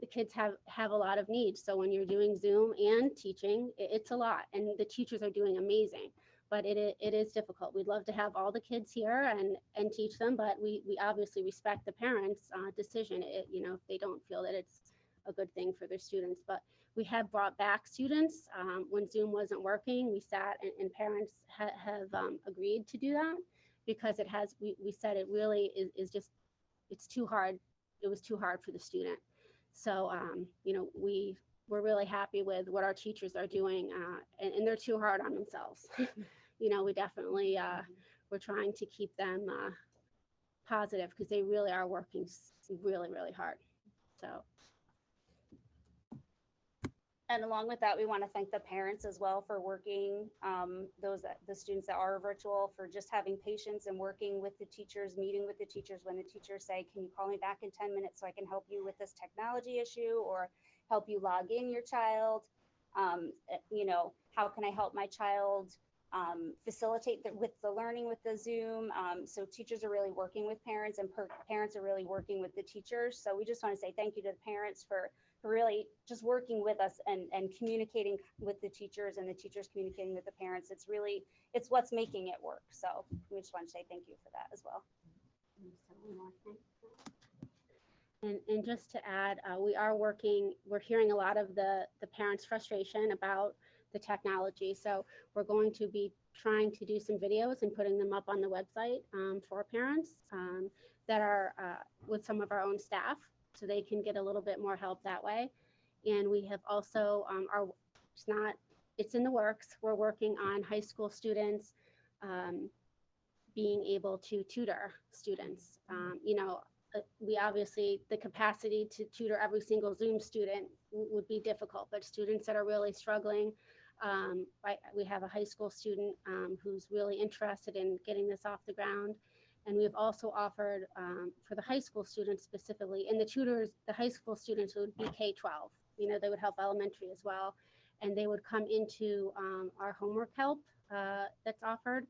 the kids have a lot of needs. So when you're doing Zoom and teaching, it's a lot, and the teachers are doing amazing, but it is difficult. We'd love to have all the kids here and teach them, but we obviously respect the parents' decision, you know, if they don't feel that it's a good thing for their students. But we have brought back students when Zoom wasn't working. We sat and parents have agreed to do that, because we said it really is just, it's too hard. It was too hard for the student. So, you know, we're really happy with what our teachers are doing, and they're too hard on themselves. You know, we definitely, we're trying to keep them positive, because they really are working really, really hard. So. And along with that, we want to thank the parents as well for working, the students that are virtual, for just having patience and working with the teachers, meeting with the teachers when the teachers say, can you call me back in 10 minutes so I can help you with this technology issue, or help you log in your child? You know, how can I help my child facilitate with the learning with the Zoom? So teachers are really working with parents, and parents are really working with the teachers. So we just want to say thank you to the parents for really just working with us and communicating with the teachers, and the teachers communicating with the parents. It's what's making it work. So we just want to say thank you for that as well. And just to add, we're hearing a lot of the parents' frustration about the technology. So we're going to be trying to do some videos and putting them up on the website for parents that are with some of our own staff, so they can get a little bit more help that way. And we have also, it's in the works. We're working on high school students being able to tutor students. You know, we obviously, the capacity to tutor every single Zoom student would be difficult, but students that are really struggling, we have a high school student who's really interested in getting this off the ground. And we've also offered for the high school students specifically, and the tutors, the high school students would be K-12, you know, they would help elementary as well. And they would come into our homework help that's offered,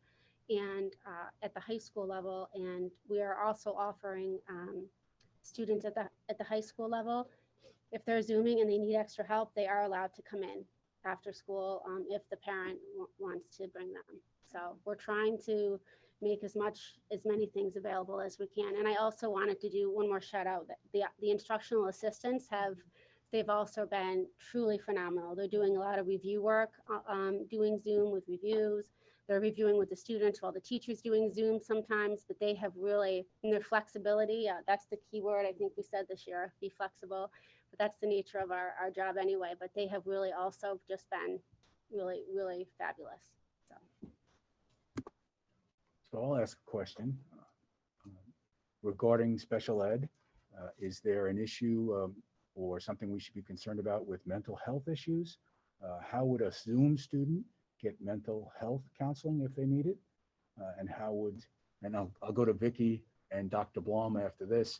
and at the high school level. And we are also offering students at the high school level, if they're Zooming and they need extra help, they are allowed to come in after school if the parent wants to bring them. So we're trying to make as many things available as we can. And I also wanted to do one more shout out that the instructional assistants they've also been truly phenomenal. They're doing a lot of review work, doing Zoom with reviews. They're reviewing with the students while the teacher's doing Zoom sometimes, but they have really, in their flexibility, that's the key word I think we said this year, be flexible. But that's the nature of our job anyway. But they have really also just been really, really fabulous. So I'll ask a question regarding special ed. Is there an issue or something we should be concerned about with mental health issues? How would a Zoom student get mental health counseling if they need it? And I'll go to Vicki and Dr. Blum after this.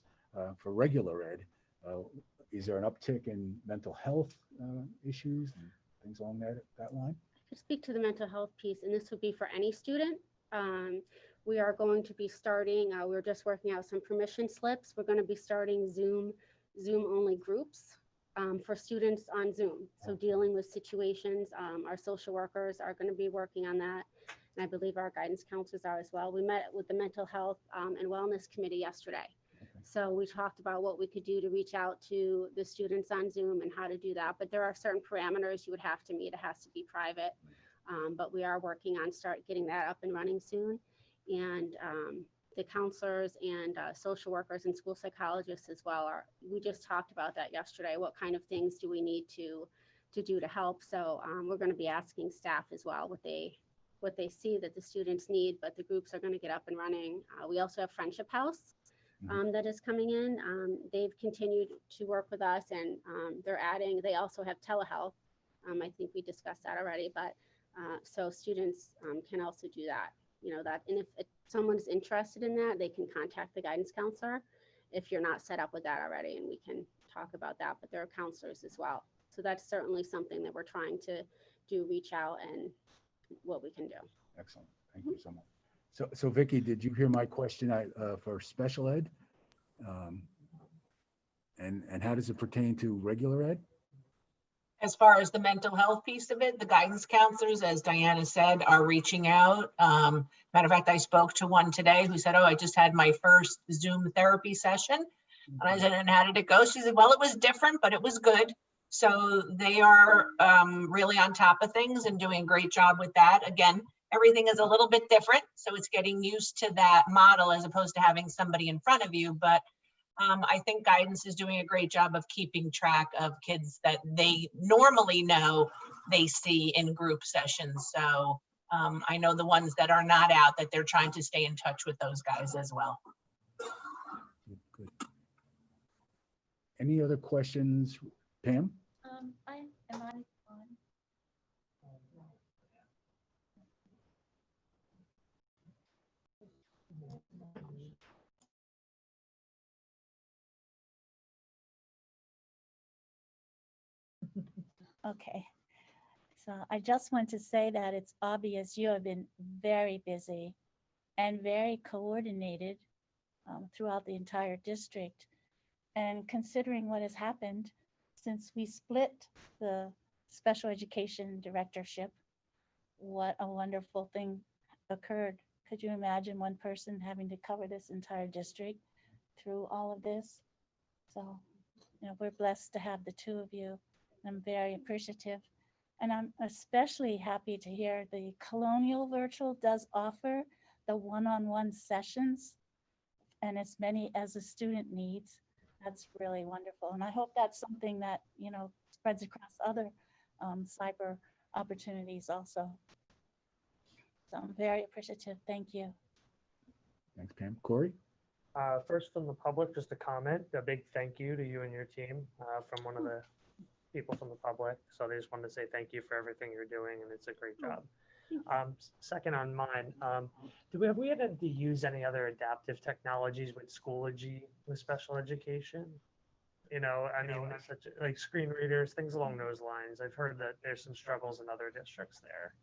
For regular ed, is there an uptick in mental health issues and things along that line? To speak to the mental health piece, and this would be for any student, we are going to be starting, we're just working out some permission slips. We're going to be starting Zoom only groups for students on Zoom. So dealing with situations, our social workers are going to be working on that. And I believe our guidance counselors are as well. We met with the mental health and wellness committee yesterday. So we talked about what we could do to reach out to the students on Zoom and how to do that. But there are certain parameters you would have to meet. It has to be private. But we are working on getting that up and running soon. And the counselors and social workers and school psychologists as well we just talked about that yesterday. What kind of things do we need to do to help? So we're going to be asking staff as well what they see that the students need, but the groups are going to get up and running. We also have Friendship House that is coming in. They've continued to work with us, and they also have telehealth. I think we discussed that already, but so students can also do that, and if someone's interested in that, they can contact the guidance counselor if you're not set up with that already, and we can talk about that, but there are counselors as well. So that's certainly something that we're trying to reach out and what we can do. Excellent. Thank you so much. So Vicki, did you hear my question for special ed? And how does it pertain to regular ed? As far as the mental health piece of it, the guidance counselors, as Diana said, are reaching out. Matter of fact, I spoke to one today who said, oh, I just had my first Zoom therapy session. And I said, and how did it go? She said, well, it was different, but it was good. So they are really on top of things and doing a great job with that. Again, everything is a little bit different. So it's getting used to that model as opposed to having somebody in front of you. But I think guidance is doing a great job of keeping track of kids that they normally know they see in group sessions. So I know the ones that are not out, that they're trying to stay in touch with those guys as well. Good. Any other questions, Pam? Am I on? Okay. So I just want to say that it's obvious you have been very busy and very coordinated throughout the entire district. And considering what has happened since we split the special education directorship, what a wonderful thing occurred. Could you imagine one person having to cover this entire district through all of this? So, you know, we're blessed to have the two of you. I'm very appreciative. And I'm especially happy to hear the Colonial Virtual does offer the one-on-one sessions and as many as a student needs. That's really wonderful. And I hope that's something that, you know, spreads across other cyber opportunities also. So I'm very appreciative. Thank you. Thanks, Pam. Corey? First from the public, just a comment, a big thank you to you and your team from one of the people from the public. So they just wanted to say thank you for everything you're doing, and it's a great job. Second on mine, have we had to use any other adaptive technologies with Schoology with special education? You know, I mean, such like screen readers, things along those lines. I've heard that there's some struggles in other districts there.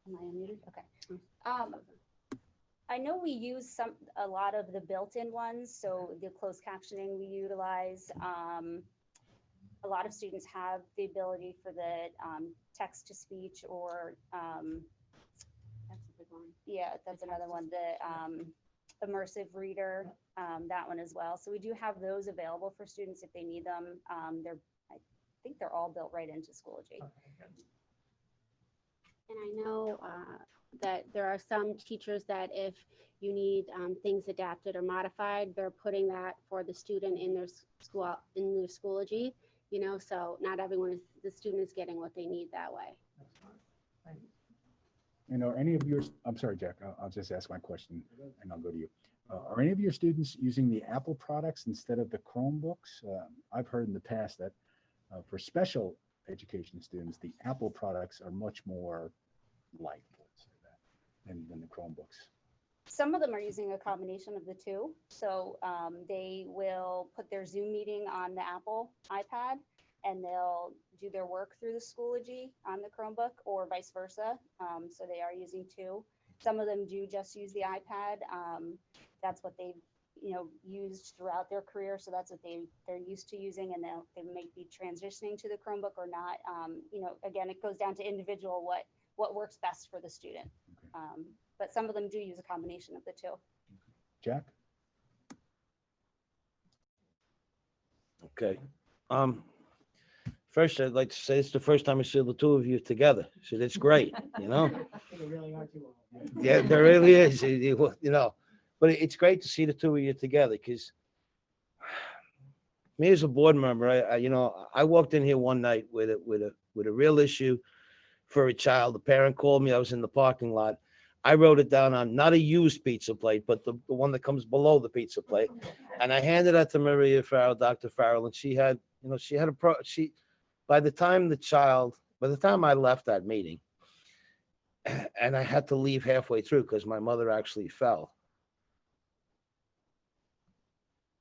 Am I unmuted? Okay. I know we use a lot of the built-in ones, so the closed captioning we utilize. A lot of students have the ability for the text-to-speech or that's a good one. Yeah, that's another one. The immersive reader, that one as well. So we do have those available for students if they need them. I think they're all built right into Schoology. And I know that there are some teachers that if you need things adapted or modified, they're putting that for the student in their Schoology, you know, so not everyone the student is getting what they need that way. And are any of your, I'm sorry, Jack, I'll just ask my question and I'll go to you. Are any of your students using the Apple products instead of the Chromebooks? I've heard in the past that for special education students, the Apple products are much more light, let's say that, than the Chromebooks. Some of them are using a combination of the two. So they will put their Zoom meeting on the Apple iPad and they'll do their work through the Schoology on the Chromebook or vice versa. So they are using two. Some of them do just use the iPad. That's what they've used throughout their career. So that's what they're used to using, and they may be transitioning to the Chromebook or not. Again, it goes down to individual what works best for the student. Okay. But some of them do use a combination of the two. Jack? Okay. First, I'd like to say it's the first time I see the two of you together. So that's great, you know? Yeah, there really is, you know. But it's great to see the two of you together because me as a board member, I walked in here one night with a real issue for a child. The parent called me. I was in the parking lot. I wrote it down on not a used pizza plate, but the one that comes below the pizza plate. And I handed that to Maria Farrell, Dr. Farrell, and she had by the time I left that meeting, and I had to leave halfway through because my mother actually fell.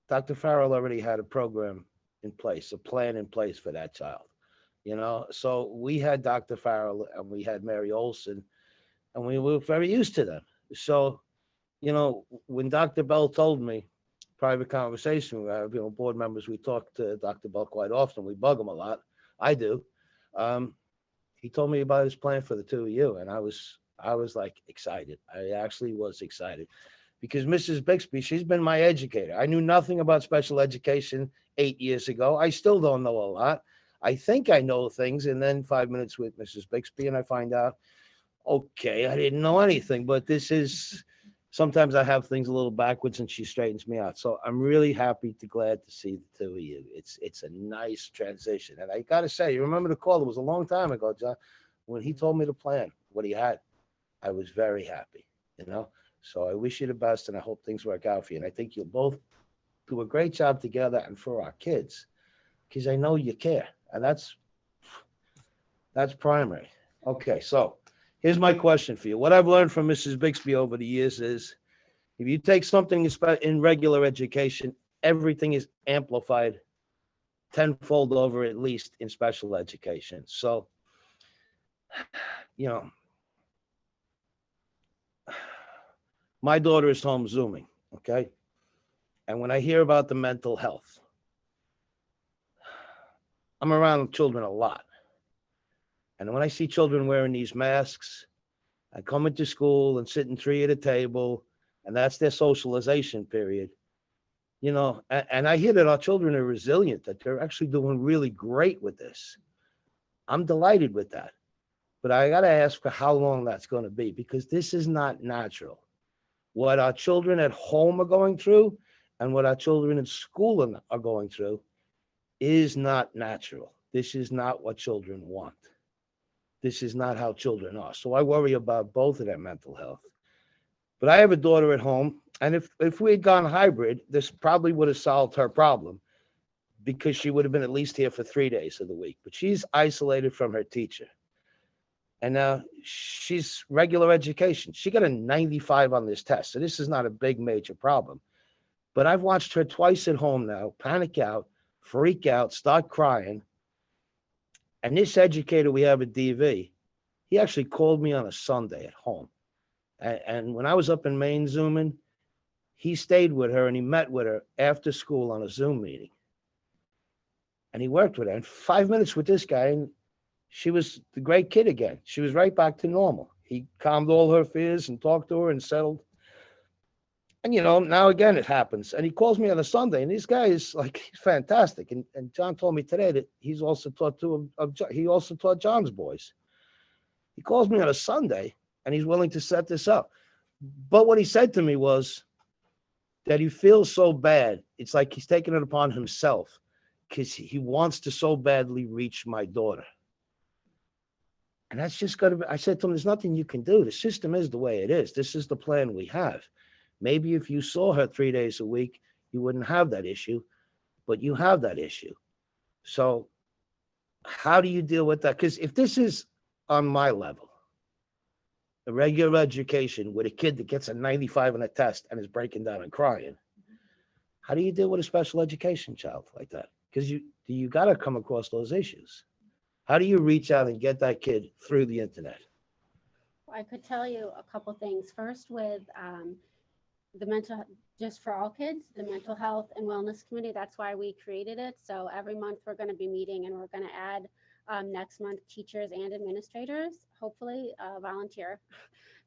Dr. Farrell already had a program in place, a plan in place for that child, you know? So we had Dr. Farrell and we had Mary Olson, and we were very used to them. So you know, when Dr. Bell told me, private conversation, we have, you know, board members, we talk to Dr. Bell quite often. We bug him a lot. I do. Um, he told me about his plan for the two of you, and I was like excited. I actually was excited because Mrs. Bixby, she's been my educator. I knew nothing about special education 8 years ago. I still don't know a lot. I think I know things, and then 5 minutes with Mrs. Bixby, and I find out, okay, I didn't know anything, but this is sometimes I have things a little backwards and she straightens me out. So I'm really happy to glad to see the two of you. It's a nice transition. And I gotta say, you remember the call? It was a long time ago, John. When he told me the plan, what he had, I was very happy, you know. So I wish you the best and I hope things work out for you. And I think you'll both do a great job together and for our kids, because I know you care. And that's primary. Okay, so here's my question for you. What I've learned from Mrs. Bixby over the years is if you take something in regular education, everything is amplified tenfold over at least in special education. So, you know, my daughter is home Zooming, okay? And when I hear about the mental health, I'm around children a lot. And when I see children wearing these masks and coming to school and sitting three at a table, and that's their socialization period, you know, and I hear that our children are resilient, that they're actually doing really great with this. I'm delighted with that. But I got to ask for how long that's going to be, because this is not natural. What our children at home are going through and what our children in school are going through is not natural. This is not what children want. This is not how children are. So I worry about both of their mental health. But I have a daughter at home, and if we had gone hybrid, this probably would have solved her problem because she would have been at least here for 3 days of the week. But she's isolated from her teacher. And now she's regular education. She got a 95 on this test. So this is not a big major problem. But I've watched her twice at home now panic out, freak out, start crying. And this educator we have at DV, he actually called me on a Sunday at home. And when I was up in Maine Zooming, he stayed with her and he met with her after school on a Zoom meeting. And he worked with her. And 5 minutes with this guy, and she was the great kid again. She was right back to normal. He calmed all her fears and talked to her and settled. And, you know, now again it happens. And he calls me on a Sunday, and this guy is like, he's fantastic. And John told me today that he's also taught he also taught John's boys. He calls me on a Sunday, and he's willing to set this up. But what he said to me was that he feels so bad. It's like he's taking it upon himself because he wants to so badly reach my daughter. And that's just got to be, I said to him, there's nothing you can do. The system is the way it is. This is the plan we have. Maybe if you saw her 3 days a week, you wouldn't have that issue, but you have that issue. So how do you deal with that? Because if this is on my level, a regular education with a kid that gets a 95 on a test and is breaking down and crying, how do you deal with a special education child like that? Because you got to come across those issues. How do you reach out and get that kid through the internet? I could tell you a couple things. First, with the mental, just for all kids, the mental health and wellness committee, that's why we created it. So every month we're going to be meeting, and we're going to add next month teachers and administrators, hopefully volunteer,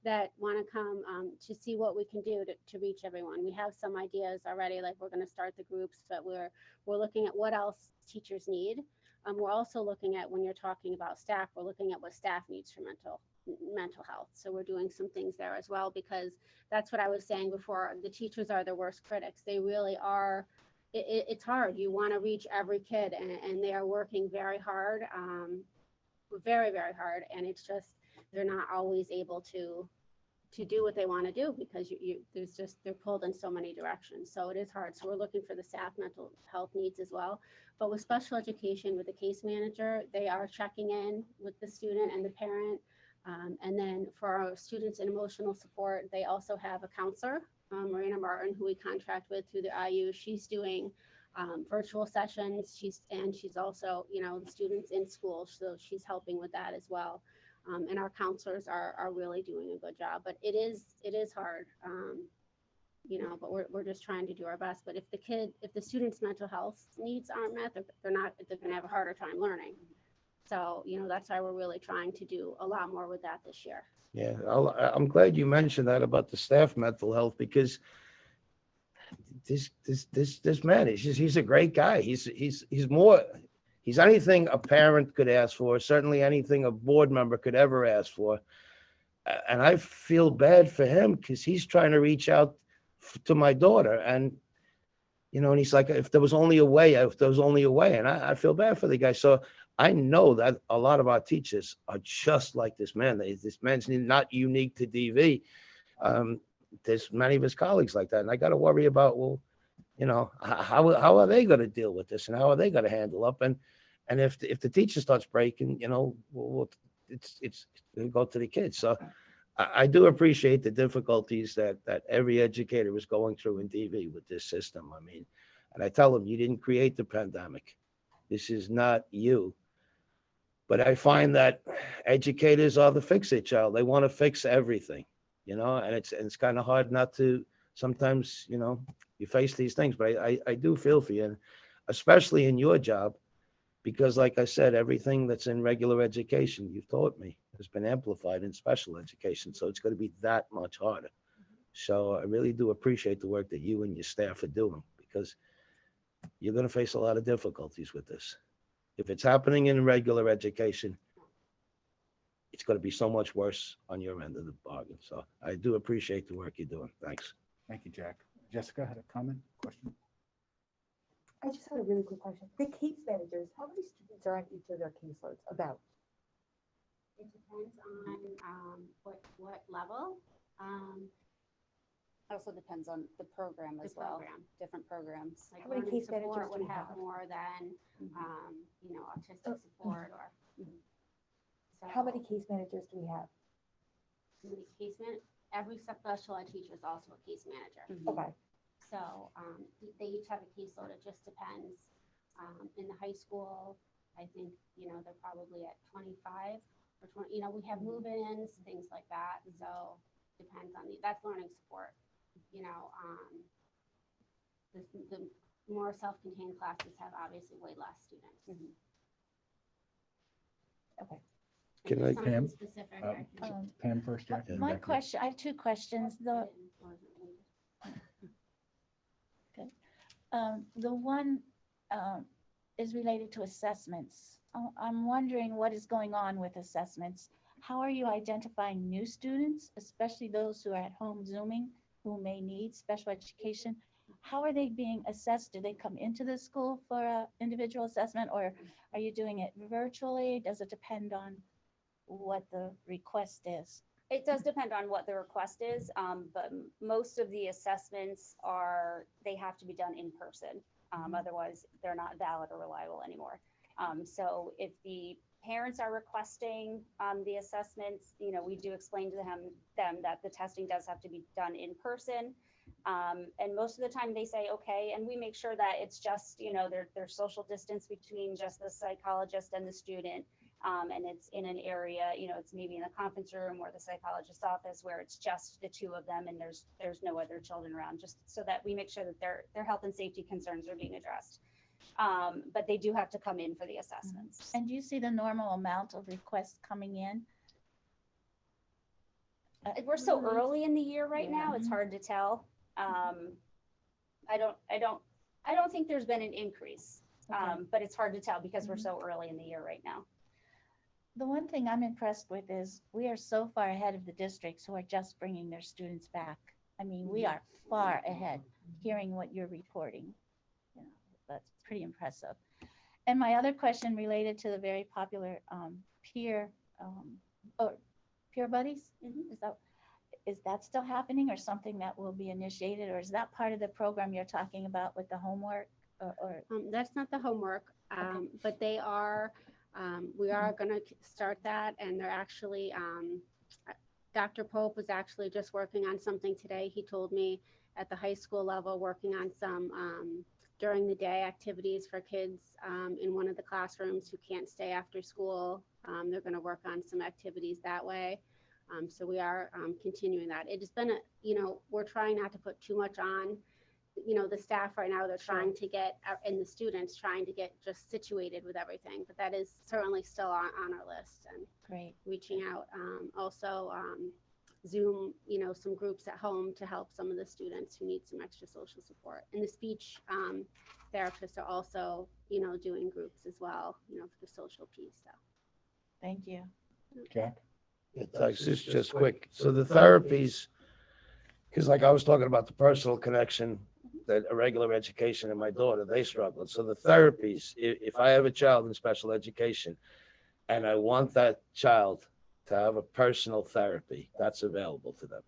that want to come to see what we can do to reach everyone. We have some ideas already, like we're going to start the groups, but we're looking at what else teachers need. We're also looking at, when you're talking about staff, we're looking at what staff needs for mental health. So we're doing some things there as well, because that's what I was saying before. The teachers are the worst critics. They really are. It's hard. You want to reach every kid, and they are working very hard, very, very hard. And it's just, they're not always able to do what they want to do, because they're pulled in so many directions. So it is hard. So we're looking for the staff mental health needs as well. But with special education, with the case manager, they are checking in with the student and the parent. And then for our students in emotional support, they also have a counselor, Marina Martin, who we contract with through the IU. She's doing virtual sessions. She's also, the students in school, so she's helping with that as well. And our counselors are really doing a good job, but it is hard. but we're just trying to do our best. But if the student's mental health needs aren't met, they're going to have a harder time learning. So, that's why we're really trying to do a lot more with that this year. Yeah, I'm glad you mentioned that about the staff mental health, because this man, he's a great guy. He's anything a parent could ask for, certainly anything a board member could ever ask for. And I feel bad for him because he's trying to reach out to my daughter, and and he's like, if there was only a way, and I feel bad for the guy. So I know that a lot of our teachers are just like this man. This man's not unique to DV. There's many of his colleagues like that, and I got to worry about, well, how are they going to deal with this, and how are they going to handle up, and if the teacher starts breaking, it's going to go to the kids. So I do appreciate the difficulties that every educator is going through in DV with this system. I mean, and I tell them, you didn't create the pandemic. This is not you. But I find that educators are the fix-it child. They want to fix everything, and it's kind of hard not to sometimes, you face these things. But I do feel for you, and especially in your job, because like I said, everything that's in regular education, you've taught me, has been amplified in special education. So it's going to be that much harder. So I really do appreciate the work that you and your staff are doing, because you're going to face a lot of difficulties with this. If it's happening in regular education, it's going to be so much worse on your end of the bargain. So I do appreciate the work you're doing. Thanks. Thank you, Jack. Jessica had a comment, question? I just had a really quick question. The case managers, how many students are on each of their caseloads? About? It depends on what level. Also depends on the program as well. Different programs. Like How many learning case managers support do would we have have? more than, autistic support or. How many case managers do we have? Every special ed teacher is also a case manager. Okay. So they each have a caseload. It just depends. In the high school, I think, they're probably at 25 or 20, we have move-ins, things like that. So depends on that's learning support. The more self-contained classes have obviously way less students. Okay. Can I, Pam? Specific. Pam first, Jack. and then My back to you. question, I have two questions. The one is related to assessments. I'm wondering what is going on with assessments. How are you identifying new students, especially those who are at home Zooming, who may need special education? How are they being assessed? Do they come into the school for an individual assessment, or are you doing it virtually? Does it depend on what the request is? It does depend on what the request is, but most of the assessments they have to be done in person. Otherwise, they're not valid or reliable anymore. So if the parents are requesting the assessments, we do explain to them that the testing does have to be done in person. And most of the time they say, okay, and we make sure that it's just, there's social distance between just the psychologist and the student. And it's in an area, it's maybe in a conference room or the psychologist's office where it's just the two of them and there's no other children around, just so that we make sure that their health and safety concerns are being addressed. But they do have to come in for the assessments. And do you see the normal amount of requests coming in? We're so early in the year right now, it's hard to tell. I don't think there's been an increase, but it's hard to tell because we're so early in the year right now. The one thing I'm impressed with is we are so far ahead of the districts who are just bringing their students back. I mean, we are far ahead, hearing what you're reporting. That's pretty impressive. And my other question related to the very popular peer buddies, is that still happening, or something that will be initiated, or is that part of the program you're talking about with the homework? That's not the homework, but they are. We are going to start that, and they're actually, Dr. Pope was actually just working on something today. He told me at the high school level, working on some during the day activities for kids in one of the classrooms who can't stay after school. They're going to work on some activities that way. So we are continuing that. It has been, we're trying not to put too much on, the staff right now. They're trying to get, and the students trying to get just situated with everything. But that is certainly still on our list, and Great. reaching out. Also, Zoom, some groups at home to help some of the students who need some extra social support. And the speech therapists are also, doing groups as well, for the social piece. So. Thank you. Jack? It's just quick. So the therapies, because like I was talking about the personal connection, that a regular education and my daughter, they struggle. So the therapies, if I have a child in special education and I want that child to have a personal therapy, that's available to them.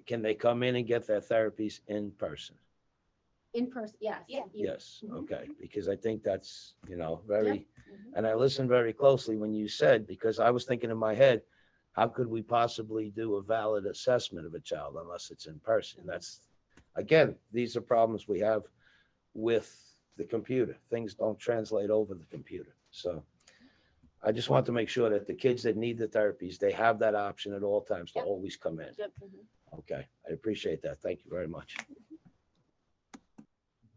Can they come in and get their therapies in person? In person, yes. Yeah. Yes, okay, because I think that's, very, and I listened very closely when you said, because I was thinking in my head, how could we possibly do a valid assessment of a child unless it's in person? That's, again, these are problems we have with the computer. Things don't translate over the computer. So I just want to make sure that the kids that need the therapies, they have that option at all times to always come in. Okay, I appreciate that. Thank you very much.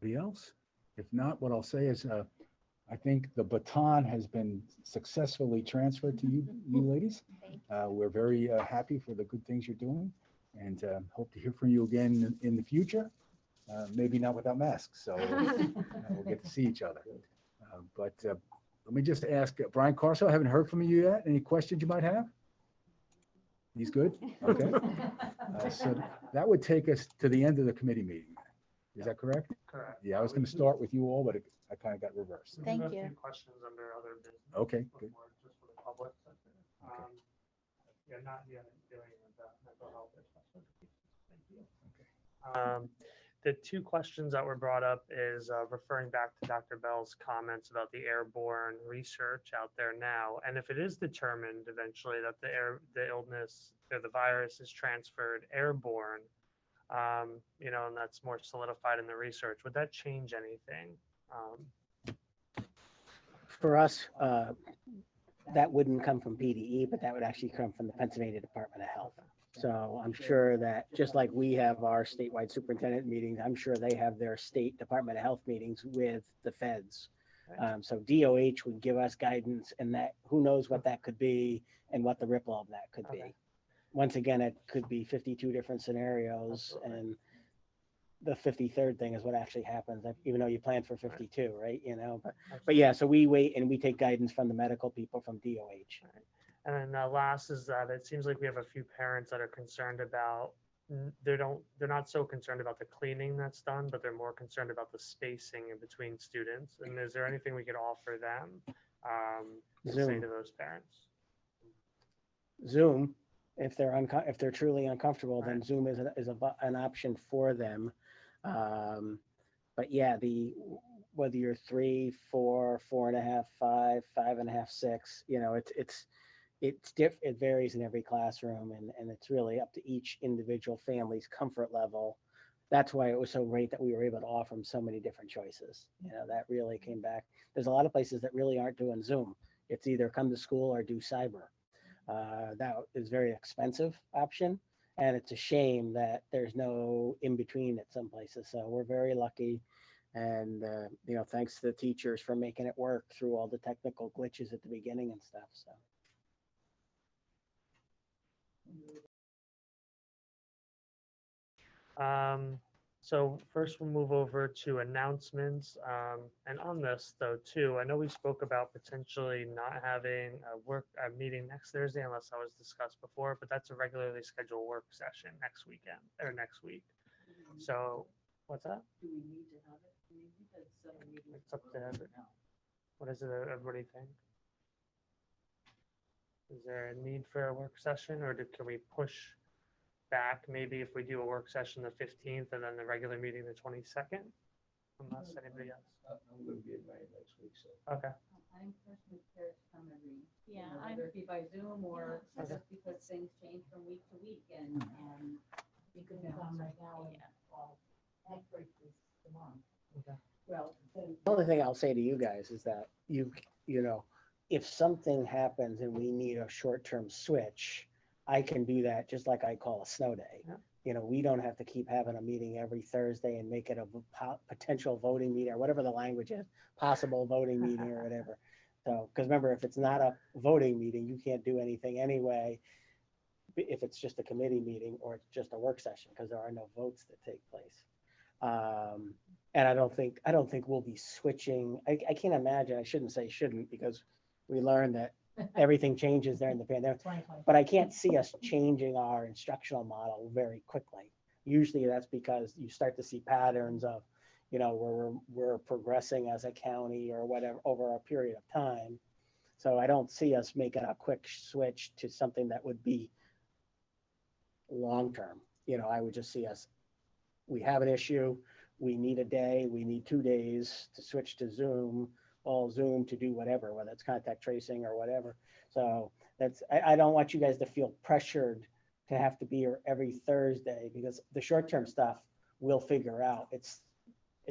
Anybody else? If not, what I'll say is, I think the baton has been successfully transferred to you ladies. We're very happy for the good things you're doing, and hope to hear from you again in the future. Maybe not without masks, so we'll get to see each other. But let me just ask, Brian Corso, I haven't heard from you yet. Any questions you might have? He's good? Okay. So that would take us to the end of the committee meeting. Is that correct? Correct. Yeah, I was going to start with you all, but I kind of got reversed. Thank A you. few questions under other business. Okay, good. Before, just for the public. You're not dealing with mental health or special education. Thank you. Okay. The two questions that were brought up is referring back to Dr. Bell's comments about the airborne research out there now, and if it is determined eventually that the illness or the virus is transferred airborne, and that's more solidified in the research, would that change anything? For us, that wouldn't come from PDE, but that would actually come from the Pennsylvania Department of Health. So I'm sure that just like we have our statewide superintendent meetings, I'm sure they have their state Department of Health meetings with the feds. So DOH would give us guidance, and that who knows what that could be and what the ripple of that could be. Once again, it could be 52 different scenarios, and the 53rd thing is what actually happens, even though you plan for 52, right? But yeah, so we wait and we take guidance from the medical people from DOH. And then last is that it seems like we have a few parents that are concerned about, they're not so concerned about the cleaning that's done, but they're more concerned about the spacing in between students. And is there anything we could offer them to say to those parents? Zoom, if they're truly uncomfortable, then Zoom is an option for them. But yeah, whether you're 3, 4, 4.5, 5, 5.5, 6, it varies in every classroom, and it's really up to each individual family's comfort level. That's why it was so great that we were able to offer them so many different choices. That really came back. There's a lot of places that really aren't doing Zoom. It's either come to school or do cyber. That is a very expensive option, and it's a shame that there's no in between at some places. So we're very lucky, and thanks to the teachers for making it work through all the technical glitches at the beginning and stuff. So first we'll move over to announcements. And on this though too, I know we spoke about potentially not having a meeting next Thursday unless that was discussed before, but that's a regularly scheduled work session next week. So what's that? Do we need to have it? It's up to everybody. What is it, everybody think? Is there a need for a work session, or can we push back maybe if we do a work session the 15th and then the regular meeting the 22nd? Unless anybody else. I'm going to be invited next week, so. Okay. I'm personally prepared to come every, Yeah, whether it be by Zoom or just because things change from week to week, and you can come right now and next break is tomorrow. Okay. Well, The only thing I'll say to you guys is that if something happens and we need a short-term switch, I can do that just like I call a snow day. You know, we don't have to keep having a meeting every Thursday and make it a potential voting meeting or whatever the language is, possible voting meeting or whatever. So, because remember, if it's not a voting meeting, you can't do anything anyway, if it's just a committee meeting or it's just a work session, because there are no votes that take place. And I don't think we'll be switching. I can't imagine, I shouldn't say shouldn't, because we learned that everything changes during the pandemic, but I can't see us changing our instructional model very quickly. Usually that's because you start to see patterns of, you know, where we're progressing as a county or whatever over a period of time. So I don't see us making a quick switch to something that would be long-term. You know, I would just see us, we have an issue, we need a day, we need 2 days to switch to Zoom, all Zoom to do whatever, whether it's contact tracing or whatever. So that's, I don't want you guys to feel pressured to have to be here every Thursday, because the short-term stuff we'll figure out. It's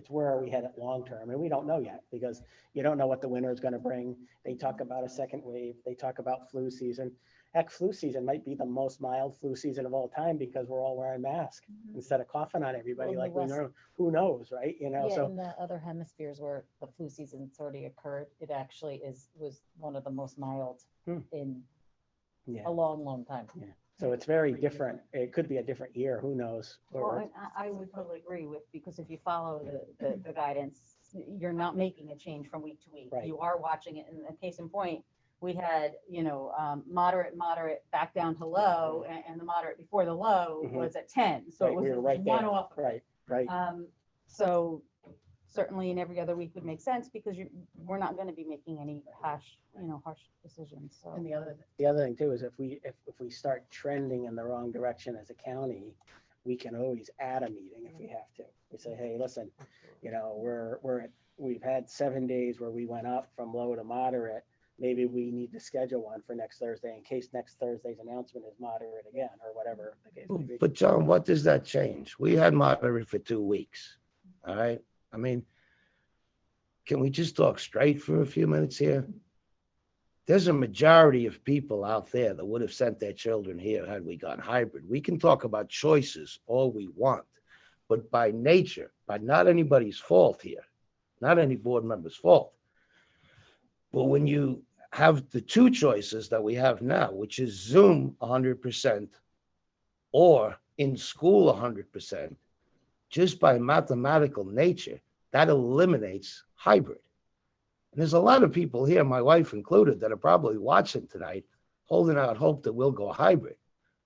where are we headed long-term, and we don't know yet, because you don't know what the winter is going to bring. They talk about a second wave, they talk about flu season. Heck, flu season might be the most mild flu season of all time, because we're all wearing masks instead of coughing on everybody like we know. Who knows, right? You know, Yeah, so in the other hemispheres where the flu season's already occurred, it actually was one of the most mild in a long time. Yeah. So it's very different. It could be a different year. Who knows? Well, I would totally agree with, because if you follow the guidance, you're not making a change from week to week. Right. You are watching it. And a case in point, we had, you know, moderate, back down to low, and the moderate before the low was at 10. So Right, it was we were right one there. off. Right. So certainly in every other week would make sense, because we're not going to be making any harsh decisions. So. And the other thing too is if we start trending in the wrong direction as a county, we can always add a meeting if we have to. We say, hey, listen, you know, we've had 7 days where we went up from low to moderate. Maybe we need to schedule one for next Thursday in case next Thursday's announcement is moderate again, or whatever the case may be. But John, what does that change? We had moderate for 2 weeks. All right. I mean, can we just talk straight for a few minutes here? There's a majority of people out there that would have sent their children here had we gone hybrid. We can talk about choices all we want, but by nature, by not anybody's fault here, not any board member's fault, but when you have the 2 choices that we have now, which is Zoom 100% or in school 100%, just by mathematical nature, that eliminates hybrid. And there's a lot of people here, my wife included, that are probably watching tonight, holding out hope that we'll go hybrid.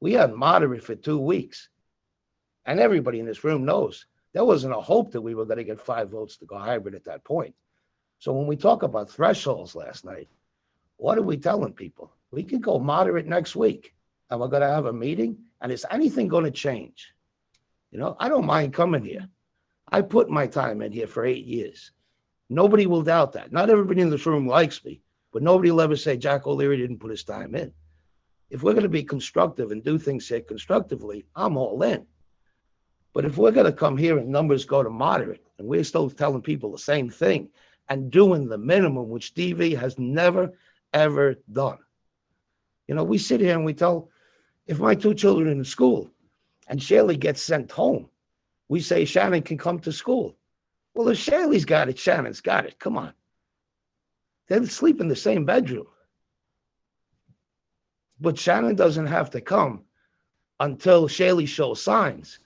We had moderate for 2 weeks. And everybody in this room knows there wasn't a hope that we were going to get 5 votes to go hybrid at that point. So when we talk about thresholds last night, what are we telling people? We can go moderate next week, and we're going to have a meeting, and is anything going to change? You know, I don't mind coming here. I put my time in here for 8 years. Nobody will doubt that. Not everybody in this room likes me, but nobody will ever say Jack O'Leary didn't put his time in. If we're going to be constructive and do things here constructively, I'm all in. But if we're going to come here and numbers go to moderate, and we're still telling people the same thing and doing the minimum, which DV has never, ever done. You know, we sit here and we tell, if my 2 children are in school and Shirley gets sent home, we say Shannon can come to school. Well, if Shirley's got it, Shannon's got it. Come on. They sleep in the same bedroom. But Shannon doesn't have to come until Shirley shows signs.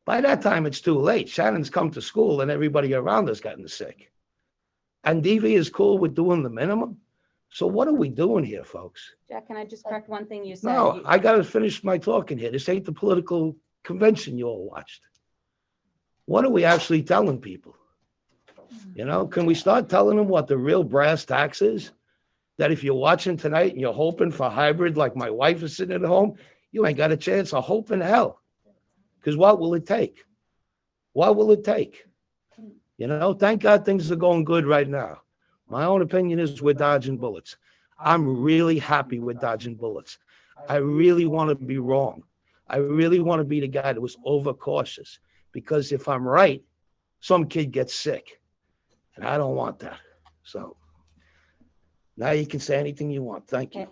By that time, it's too late. Shannon's come to school and everybody around us gotten sick. And DV is cool with doing the minimum. So what are we doing here, folks? Jack, can I just correct one thing you said? No, I got to finish my talking here. This ain't the political convention you all watched. What are we actually telling people? You know, can we start telling them what the real brass tacks is? That if you're watching tonight and you're hoping for hybrid, like my wife is sitting at home, you ain't got a chance of hope in hell. Because what will it take? What will it take? You know, thank God things are going good right now. My own opinion is we're dodging bullets. I'm really happy with dodging bullets. I really want to be wrong. I really want to be the guy that was overcautious. Because if I'm right, some kid gets sick. And I don't want that. So now you can say anything you want. Thank you.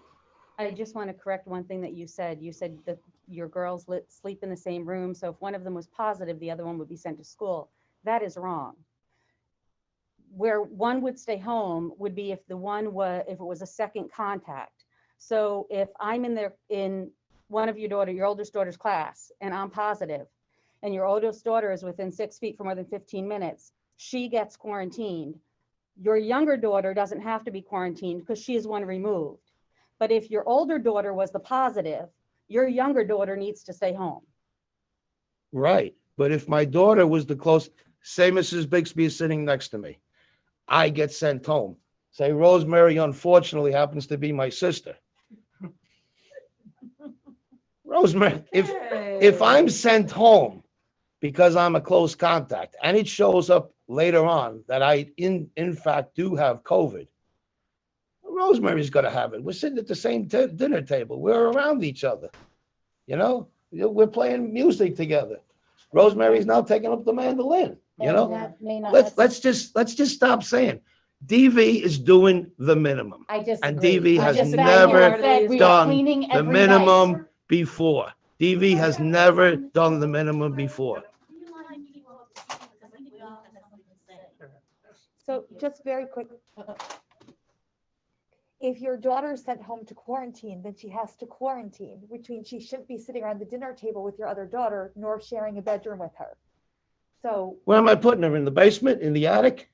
I just want to correct one thing that you said. You said that your girls sleep in the same room, so if one of them was positive, the other one would be sent to school. That is wrong. Where one would stay home would be if if it was a second contact. So if I'm in one of your oldest daughter's class, and I'm positive, and your oldest daughter is within 6 feet for more than 15 minutes, she gets quarantined. Your younger daughter doesn't have to be quarantined because she is one removed. But if your older daughter was the positive, your younger daughter needs to stay home. Right. But if my daughter was the close, say Mrs. Bixby is sitting next to me, I get sent home. Say Rosemary, unfortunately, happens to be my sister. Rosemary, if I'm sent home because I'm a close contact and it shows up later on that I in fact do have COVID, Rosemary's gonna have it. We're sitting at the same dinner table. We're around each other. You know, we're playing music together. Rosemary's now taking up the mandolin. You know, let's just stop saying DV is doing the minimum. I disagree. And DV has just never said we are done cleaning the every minimum night. before. DV has never done the minimum before. So just very quick. If your daughter is sent home to quarantine, then she has to quarantine, which means she shouldn't be sitting around the dinner table with your other daughter, nor sharing a bedroom with her. So Where am I putting her? In the basement? In the attic?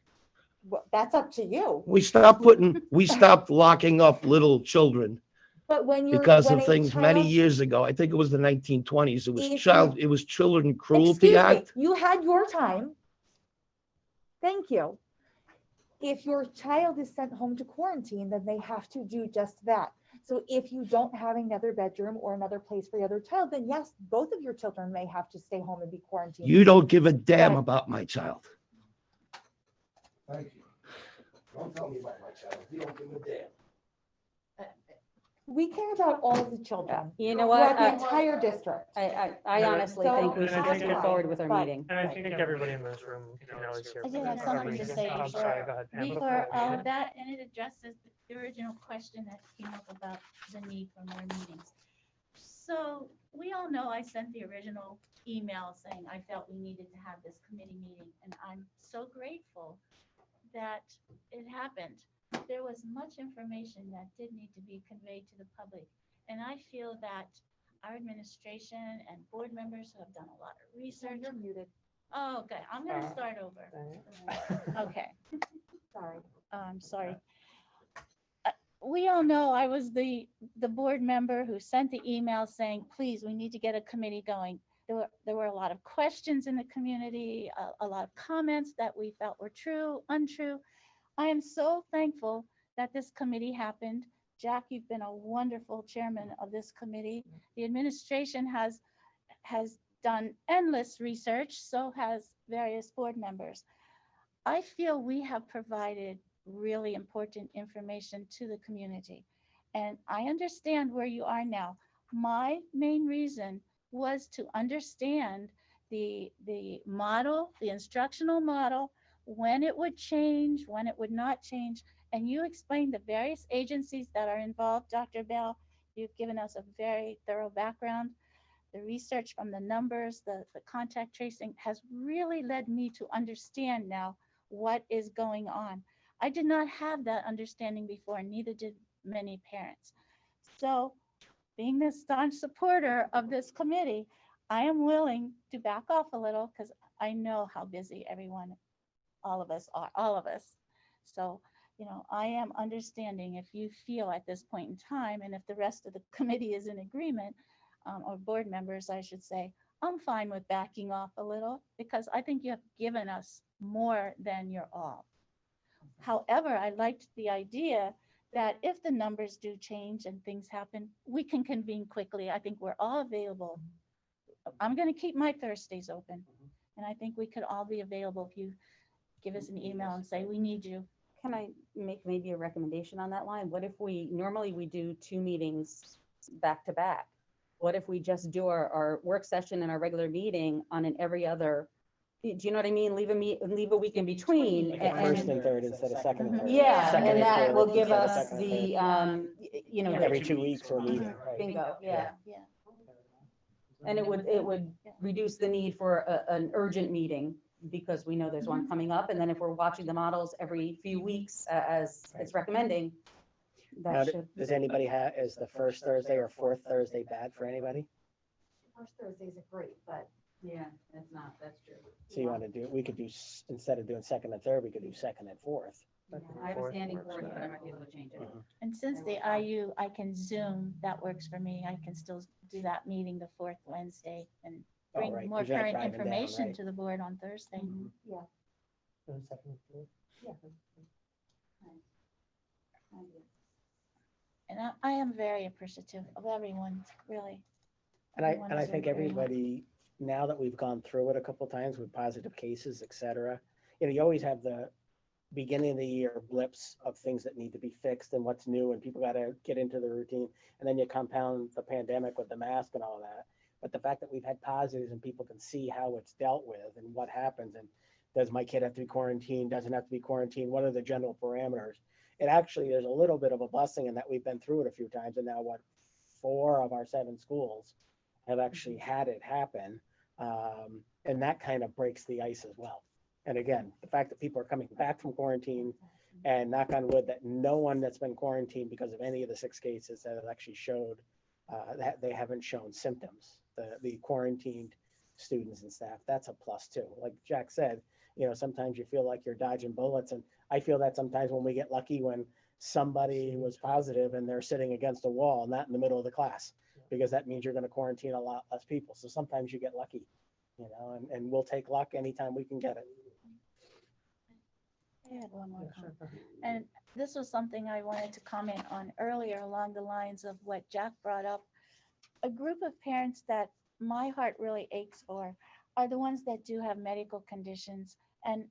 well, that's up to you. We stopped locking up little children But when you're because when of a things many child- years ago. I think it was the 1920s. It was Children Excuse Cruelty me, Act. you had your time. Thank you. If your child is sent home to quarantine, then they have to do just that. So if you don't have another bedroom or another place for your other child, then yes, both of your children may have to stay home and be quarantined. You don't give a damn But- about my child. Thank you. Don't tell me about my child. You don't give a damn. We care about all of the children. You know what? Throughout the entire district. I honestly So- think we should just move forward with our But- meeting. And I think everybody in this room, is here. I for did have this something to reason. say I'm sorry, go ahead. Pam, before all you- of that, and it addresses the original question that came up about the need for more meetings. So we all know I sent the original email saying I felt we needed to have this committee meeting, and I'm so grateful that it happened. There was much information that did need to be conveyed to the public, and I feel that our administration and board members who have done a lot of research. You're muted. Oh, okay, I'm gonna start over. Okay. Sorry. I'm sorry. We all know I was the board member who sent the email saying, please, we need to get a committee going. There were a lot of questions in the community, a lot of comments that we felt were true, untrue. I am so thankful that this committee happened. Jack, you've been a wonderful chairman of this committee. The administration has done endless research, so has various board members. I feel we have provided really important information to the community. And I understand where you are now. My main reason was to understand the model, the instructional model, when it would change, when it would not change. And you explained the various agencies that are involved, Dr. Bell. You've given us a very thorough background. The research from the numbers, the contact tracing has really led me to understand now what is going on. I did not have that understanding before, neither did many parents. So being the staunch supporter of this committee, I am willing to back off a little because I know how busy everyone, all of us are, all of us. So, I am understanding if you feel at this point in time, and if the rest of the committee is in agreement, or board members, I should say, I'm fine with backing off a little because I think you have given us more than your all. However, I liked the idea that if the numbers do change and things happen, we can convene quickly. I think we're all available. I'm going to keep my Thursdays open, and I think we could all be available if you give us an email and say, we need you. Can I make maybe a recommendation on that line? What if normally we do 2 meetings back to back? What if we just do our work session and our regular meeting on an every other Do you know what I mean? Leave a week in between. Like a first and third instead of second and third. Yeah, Second and that third will give instead of us second and the, third. you know. Every 2 weeks we're meeting, right? Bingo, yeah. Yeah. And it would reduce the need for an urgent meeting because we know there's one coming up. And then if we're watching the models every few weeks, as it's recommending, Now, that should. does anybody have, is the first Thursday or fourth Thursday bad for anybody? First Thursdays are great, but Yeah, that's true. So you want to do, we could do, instead of doing second and third, we could do second and fourth. I have a standing board, but I might be able to change it. And since the IU, I can Zoom, that works for me. I can still do that meeting the fourth Wednesday and Oh, bring right, more 'cause you're not current driving down, information right. to the board on Thursday. yeah. And I am very appreciative of everyone, really. And I Everyone is think very, very everybody, now that we've gone through it a couple times with positive cases, et cetera, you know, you always have the beginning of the year blips of things that need to be fixed and what's new and people got to get into the routine. And then you compound the pandemic with the mask and all that. But the fact that we've had positives and people can see how it's dealt with and what happens and does my kid have to be quarantined, doesn't have to be quarantined, what are the general parameters? It actually, there's a little bit of a blessing in that we've been through it a few times and now 4 of our 7 schools have actually had it happen. And that kind of breaks the ice as well. And again, the fact that people are coming back from quarantine and knock on wood that no one that's been quarantined because of any of the 6 cases that have actually showed that they haven't shown symptoms, the quarantined students and staff, that's a plus too. Like Jack said, you know, sometimes you feel like you're dodging bullets. And I feel that sometimes when we get lucky when somebody was positive and they're sitting against a wall, not in the middle of the class, because that means you're going to quarantine a lot less people. So sometimes you get lucky, you know, and we'll take luck anytime we can get it. I had one more comment. And this was something I wanted to comment on earlier along the lines of what Jack brought up. A group of parents that my heart really aches for are the ones that do have medical conditions. And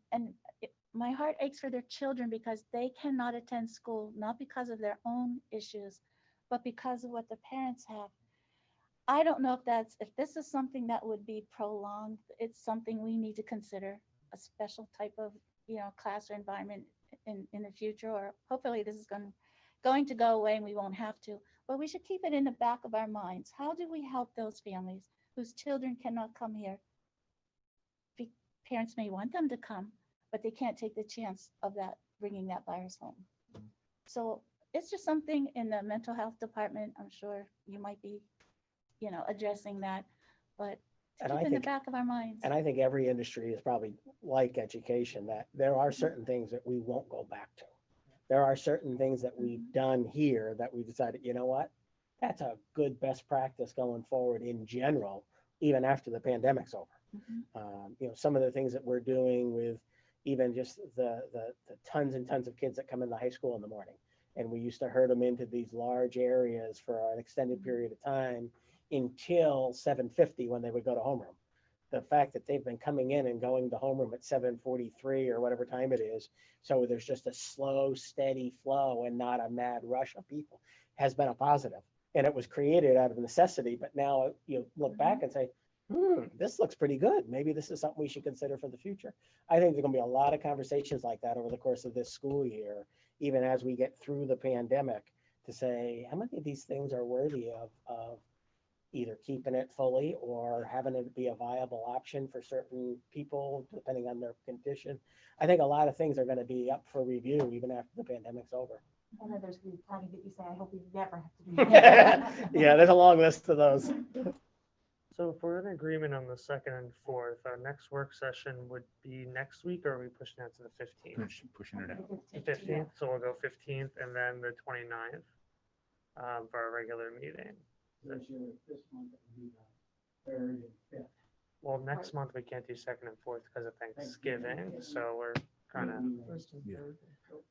my heart aches for their children because they cannot attend school, not because of their own issues, but because of what the parents have. I don't know if this is something that would be prolonged. It's something we need to consider, a special type of, you know, class or environment in the future, or hopefully this is going to go away and we won't have to, but we should keep it in the back of our minds. How do we help those families whose children cannot come here? Parents may want them to come, but they can't take the chance of that, bringing that virus home. So it's just something in the mental health department. I'm sure you might be, you know, addressing that, but to keep in the back of our minds. And I think every industry is probably like education, that there are certain things that we won't go back to. There are certain things that we've done here that we decided, you know what, that's a good best practice going forward in general, even after the pandemic's over. You know, some of the things that we're doing with even just the tons and tons of kids that come into high school in the morning. And we used to herd them into these large areas for an extended period of time until 7:50 when they would go to homeroom. The fact that they've been coming in and going to homeroom at 7:43 or whatever time it is, so there's just a slow, steady flow and not a mad rush of people, has been a positive. And it was created out of necessity, but now you look back and say, this looks pretty good. Maybe this is something we should consider for the future. I think there's going to be a lot of conversations like that over the course of this school year, even as we get through the pandemic, to say how many of these things are worthy of either keeping it fully or having it be a viable option for certain people, depending on their condition. I think a lot of things are going to be up for review even after the pandemic's over. I know there's going to be plenty that you say, I hope we never have to do that. Yeah, there's a long list of those. So if we're in agreement on the 2nd and 4th, our next work session would be next week, or are we pushing that to the 15th? Pushing it out. The 15th, so we'll go 15th and then the 29th for our regular meeting. This month, it would be the 3rd and 5th. Well, next month we can't do 2nd and 4th because of Thanksgiving, so we're kind of,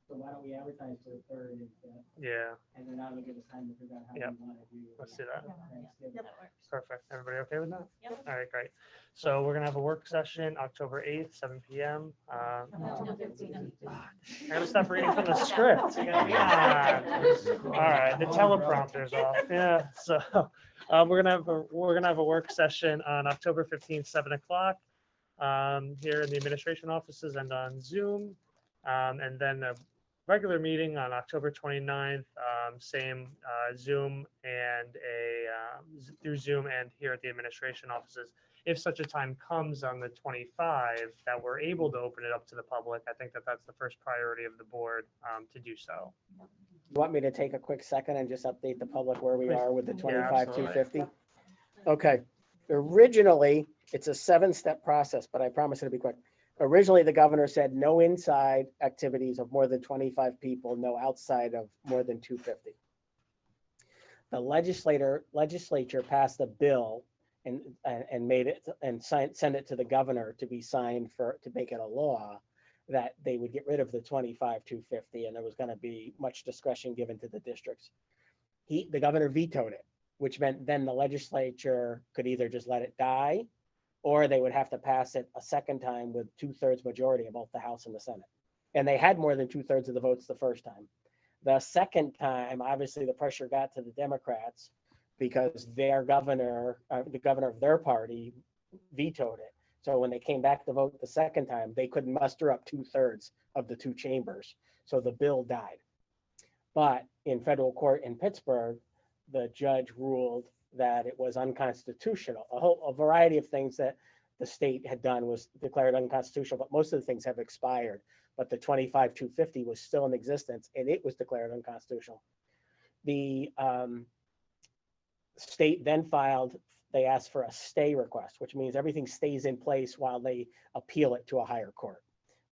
So why don't we advertise for the 3rd and 5th? yeah, And then that'll give us time to figure out how Yep. we want to do. let's do that. Thanksgiving. Perfect. Everybody okay with that? All right, great. So we're gonna have a work session October 8th, 7 p.m. I gotta stop reading from the script. Come on. All right, the teleprompter's off. Yeah. So we're gonna have a work session on October 15th, 7 o'clock. here in the administration offices and on Zoom. And then a regular meeting on October 29th, same Zoom and through Zoom and here at the administration offices. If such a time comes on the 25 that we're able to open it up to the public, I think that that's the first priority of the board to do so. You want me to take a quick second and just update the public where we Please. are with the Yeah, 25-250? Okay. Originally, it's a 7-step process, but I promise it'll be quick. Originally, the governor said no inside activities of more than 25 people, no outside of more than 250. The legislature passed a bill and made it and send it to the governor to be signed to make it a law that they would get rid of the 25-250, and there was going to be much discretion given to the districts. The governor vetoed it, which meant then the legislature could either just let it die, or they would have to pass it a second time with 2/3 majority of both the House and the Senate. And they had more than 2/3 of the votes the first time. The second time, obviously, the pressure got to the Democrats because their governor, the governor of their party, vetoed it. So when they came back to vote the second time, they couldn't muster up 2/3 of the 2 chambers. So the bill died. But in federal court in Pittsburgh, the judge ruled that it was unconstitutional. A variety of things that the state had done was declared unconstitutional, but most of the things have expired. But the 25-250 was still in existence, and it was declared unconstitutional. The state then they asked for a stay request, which means everything stays in place while they appeal it to a higher court.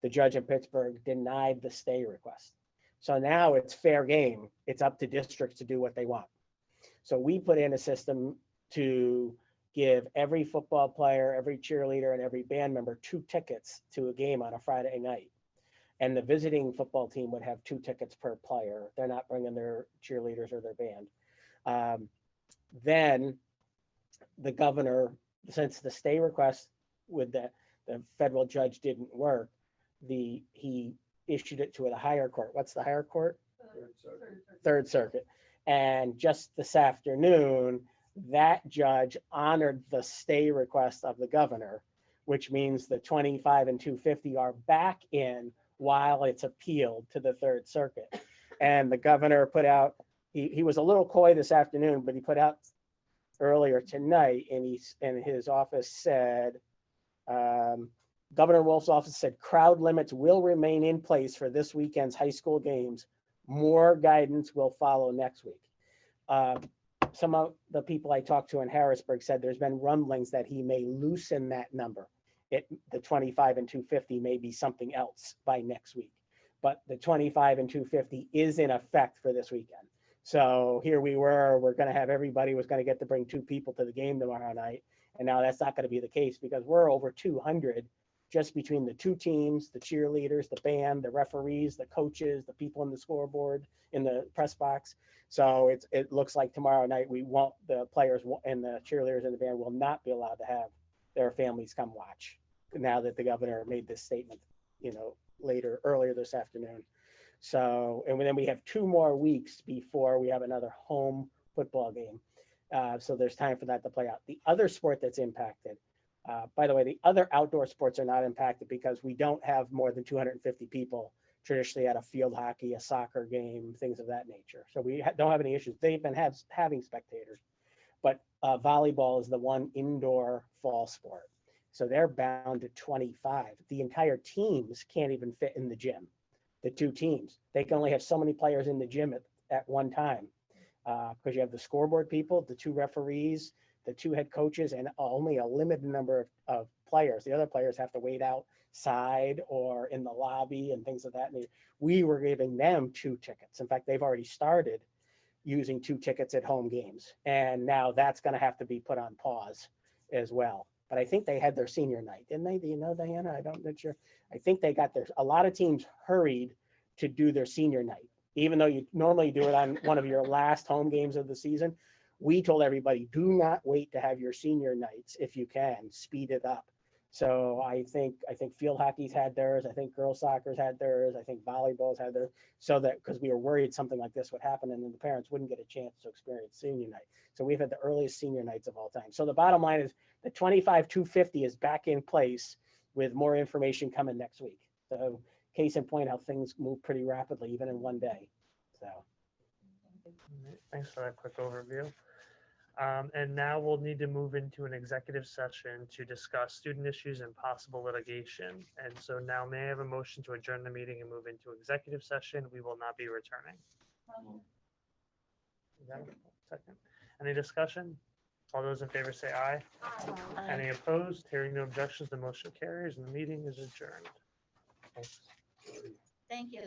The judge in Pittsburgh denied the stay request. So now it's fair game. It's up to districts to do what they want. So we put in a system to give every football player, every cheerleader, and every band member 2 tickets to a game on a Friday night. And the visiting football team would have 2 tickets per player. They're not bringing their cheerleaders or their band. Then the governor, since the stay request with the federal judge didn't work, he issued it to the higher court. What's the higher court? Third Circuit. And just this afternoon, that judge honored the stay request of the governor, which means the 25 and 250 are back in while it's appealed to the Third Circuit. And the governor put out, he was a little coy this afternoon, but he put out earlier tonight, and his office said, Governor Wolf's office said crowd limits will remain in place for this weekend's high school games. More guidance will follow next week. Some of the people I talked to in Harrisburg said there's been rumblings that he may loosen that number. The 25 and 250 may be something else by next week, but the 25 and 250 is in effect for this weekend. So here we're going to have everybody was going to get to bring 2 people to the game tomorrow night. And now that's not going to be the case because we're over 200 just between the 2 teams, the cheerleaders, the band, the referees, the coaches, the people in the scoreboard, in the press box. So it looks like tomorrow night the players and the cheerleaders and the band will not be allowed to have their families come watch now that the governor made this statement, earlier this afternoon. So, and then we have 2 more weeks before we have another home football game. So there's time for that to play out. The other sport that's impacted, by the way, the other outdoor sports are not impacted because we don't have more than 250 people traditionally at a field hockey, a soccer game, things of that nature. So we don't have any issues. They've been having spectators, but volleyball is the one indoor fall sport. So they're bound to 25. The entire teams can't even fit in the gym. The 2 teams, they can only have so many players in the gym at one time because you have the scoreboard people, the 2 referees, the 2 head coaches, and only a limited number of players. The other players have to wait outside or in the lobby and things of that nature. We were giving them 2 tickets. In fact, they've already started using 2 tickets at home games. And now that's going to have to be put on pause as well. But I think they had their senior night, didn't they? Do you know, Diana? I'm not sure. I think they got a lot of teams hurried to do their senior night, even though you normally do it on one of your last home games of the season. We told everybody, do not wait to have your senior nights if you can, speed it up. So I think field hockey's had theirs. I think girls soccer's had theirs. I think volleyball's had theirs. So that because we were worried something like this would happen and then the parents wouldn't get a chance to experience senior night. So we've had the earliest senior nights of all time. So the bottom line is the 25-250 is back in place. with more information coming next week. So case in point, how things move pretty rapidly, even in one day. So. Thanks for that quick overview. And now we'll need to move into an executive session to discuss student issues and possible litigation. And so now may I have a motion to adjourn the meeting and move into executive session? We will not be returning. Second. Any discussion? All those in favor say aye. Aye. Any opposed? Hearing no objections, the motion carries and the meeting is adjourned. Thanks. Thank you.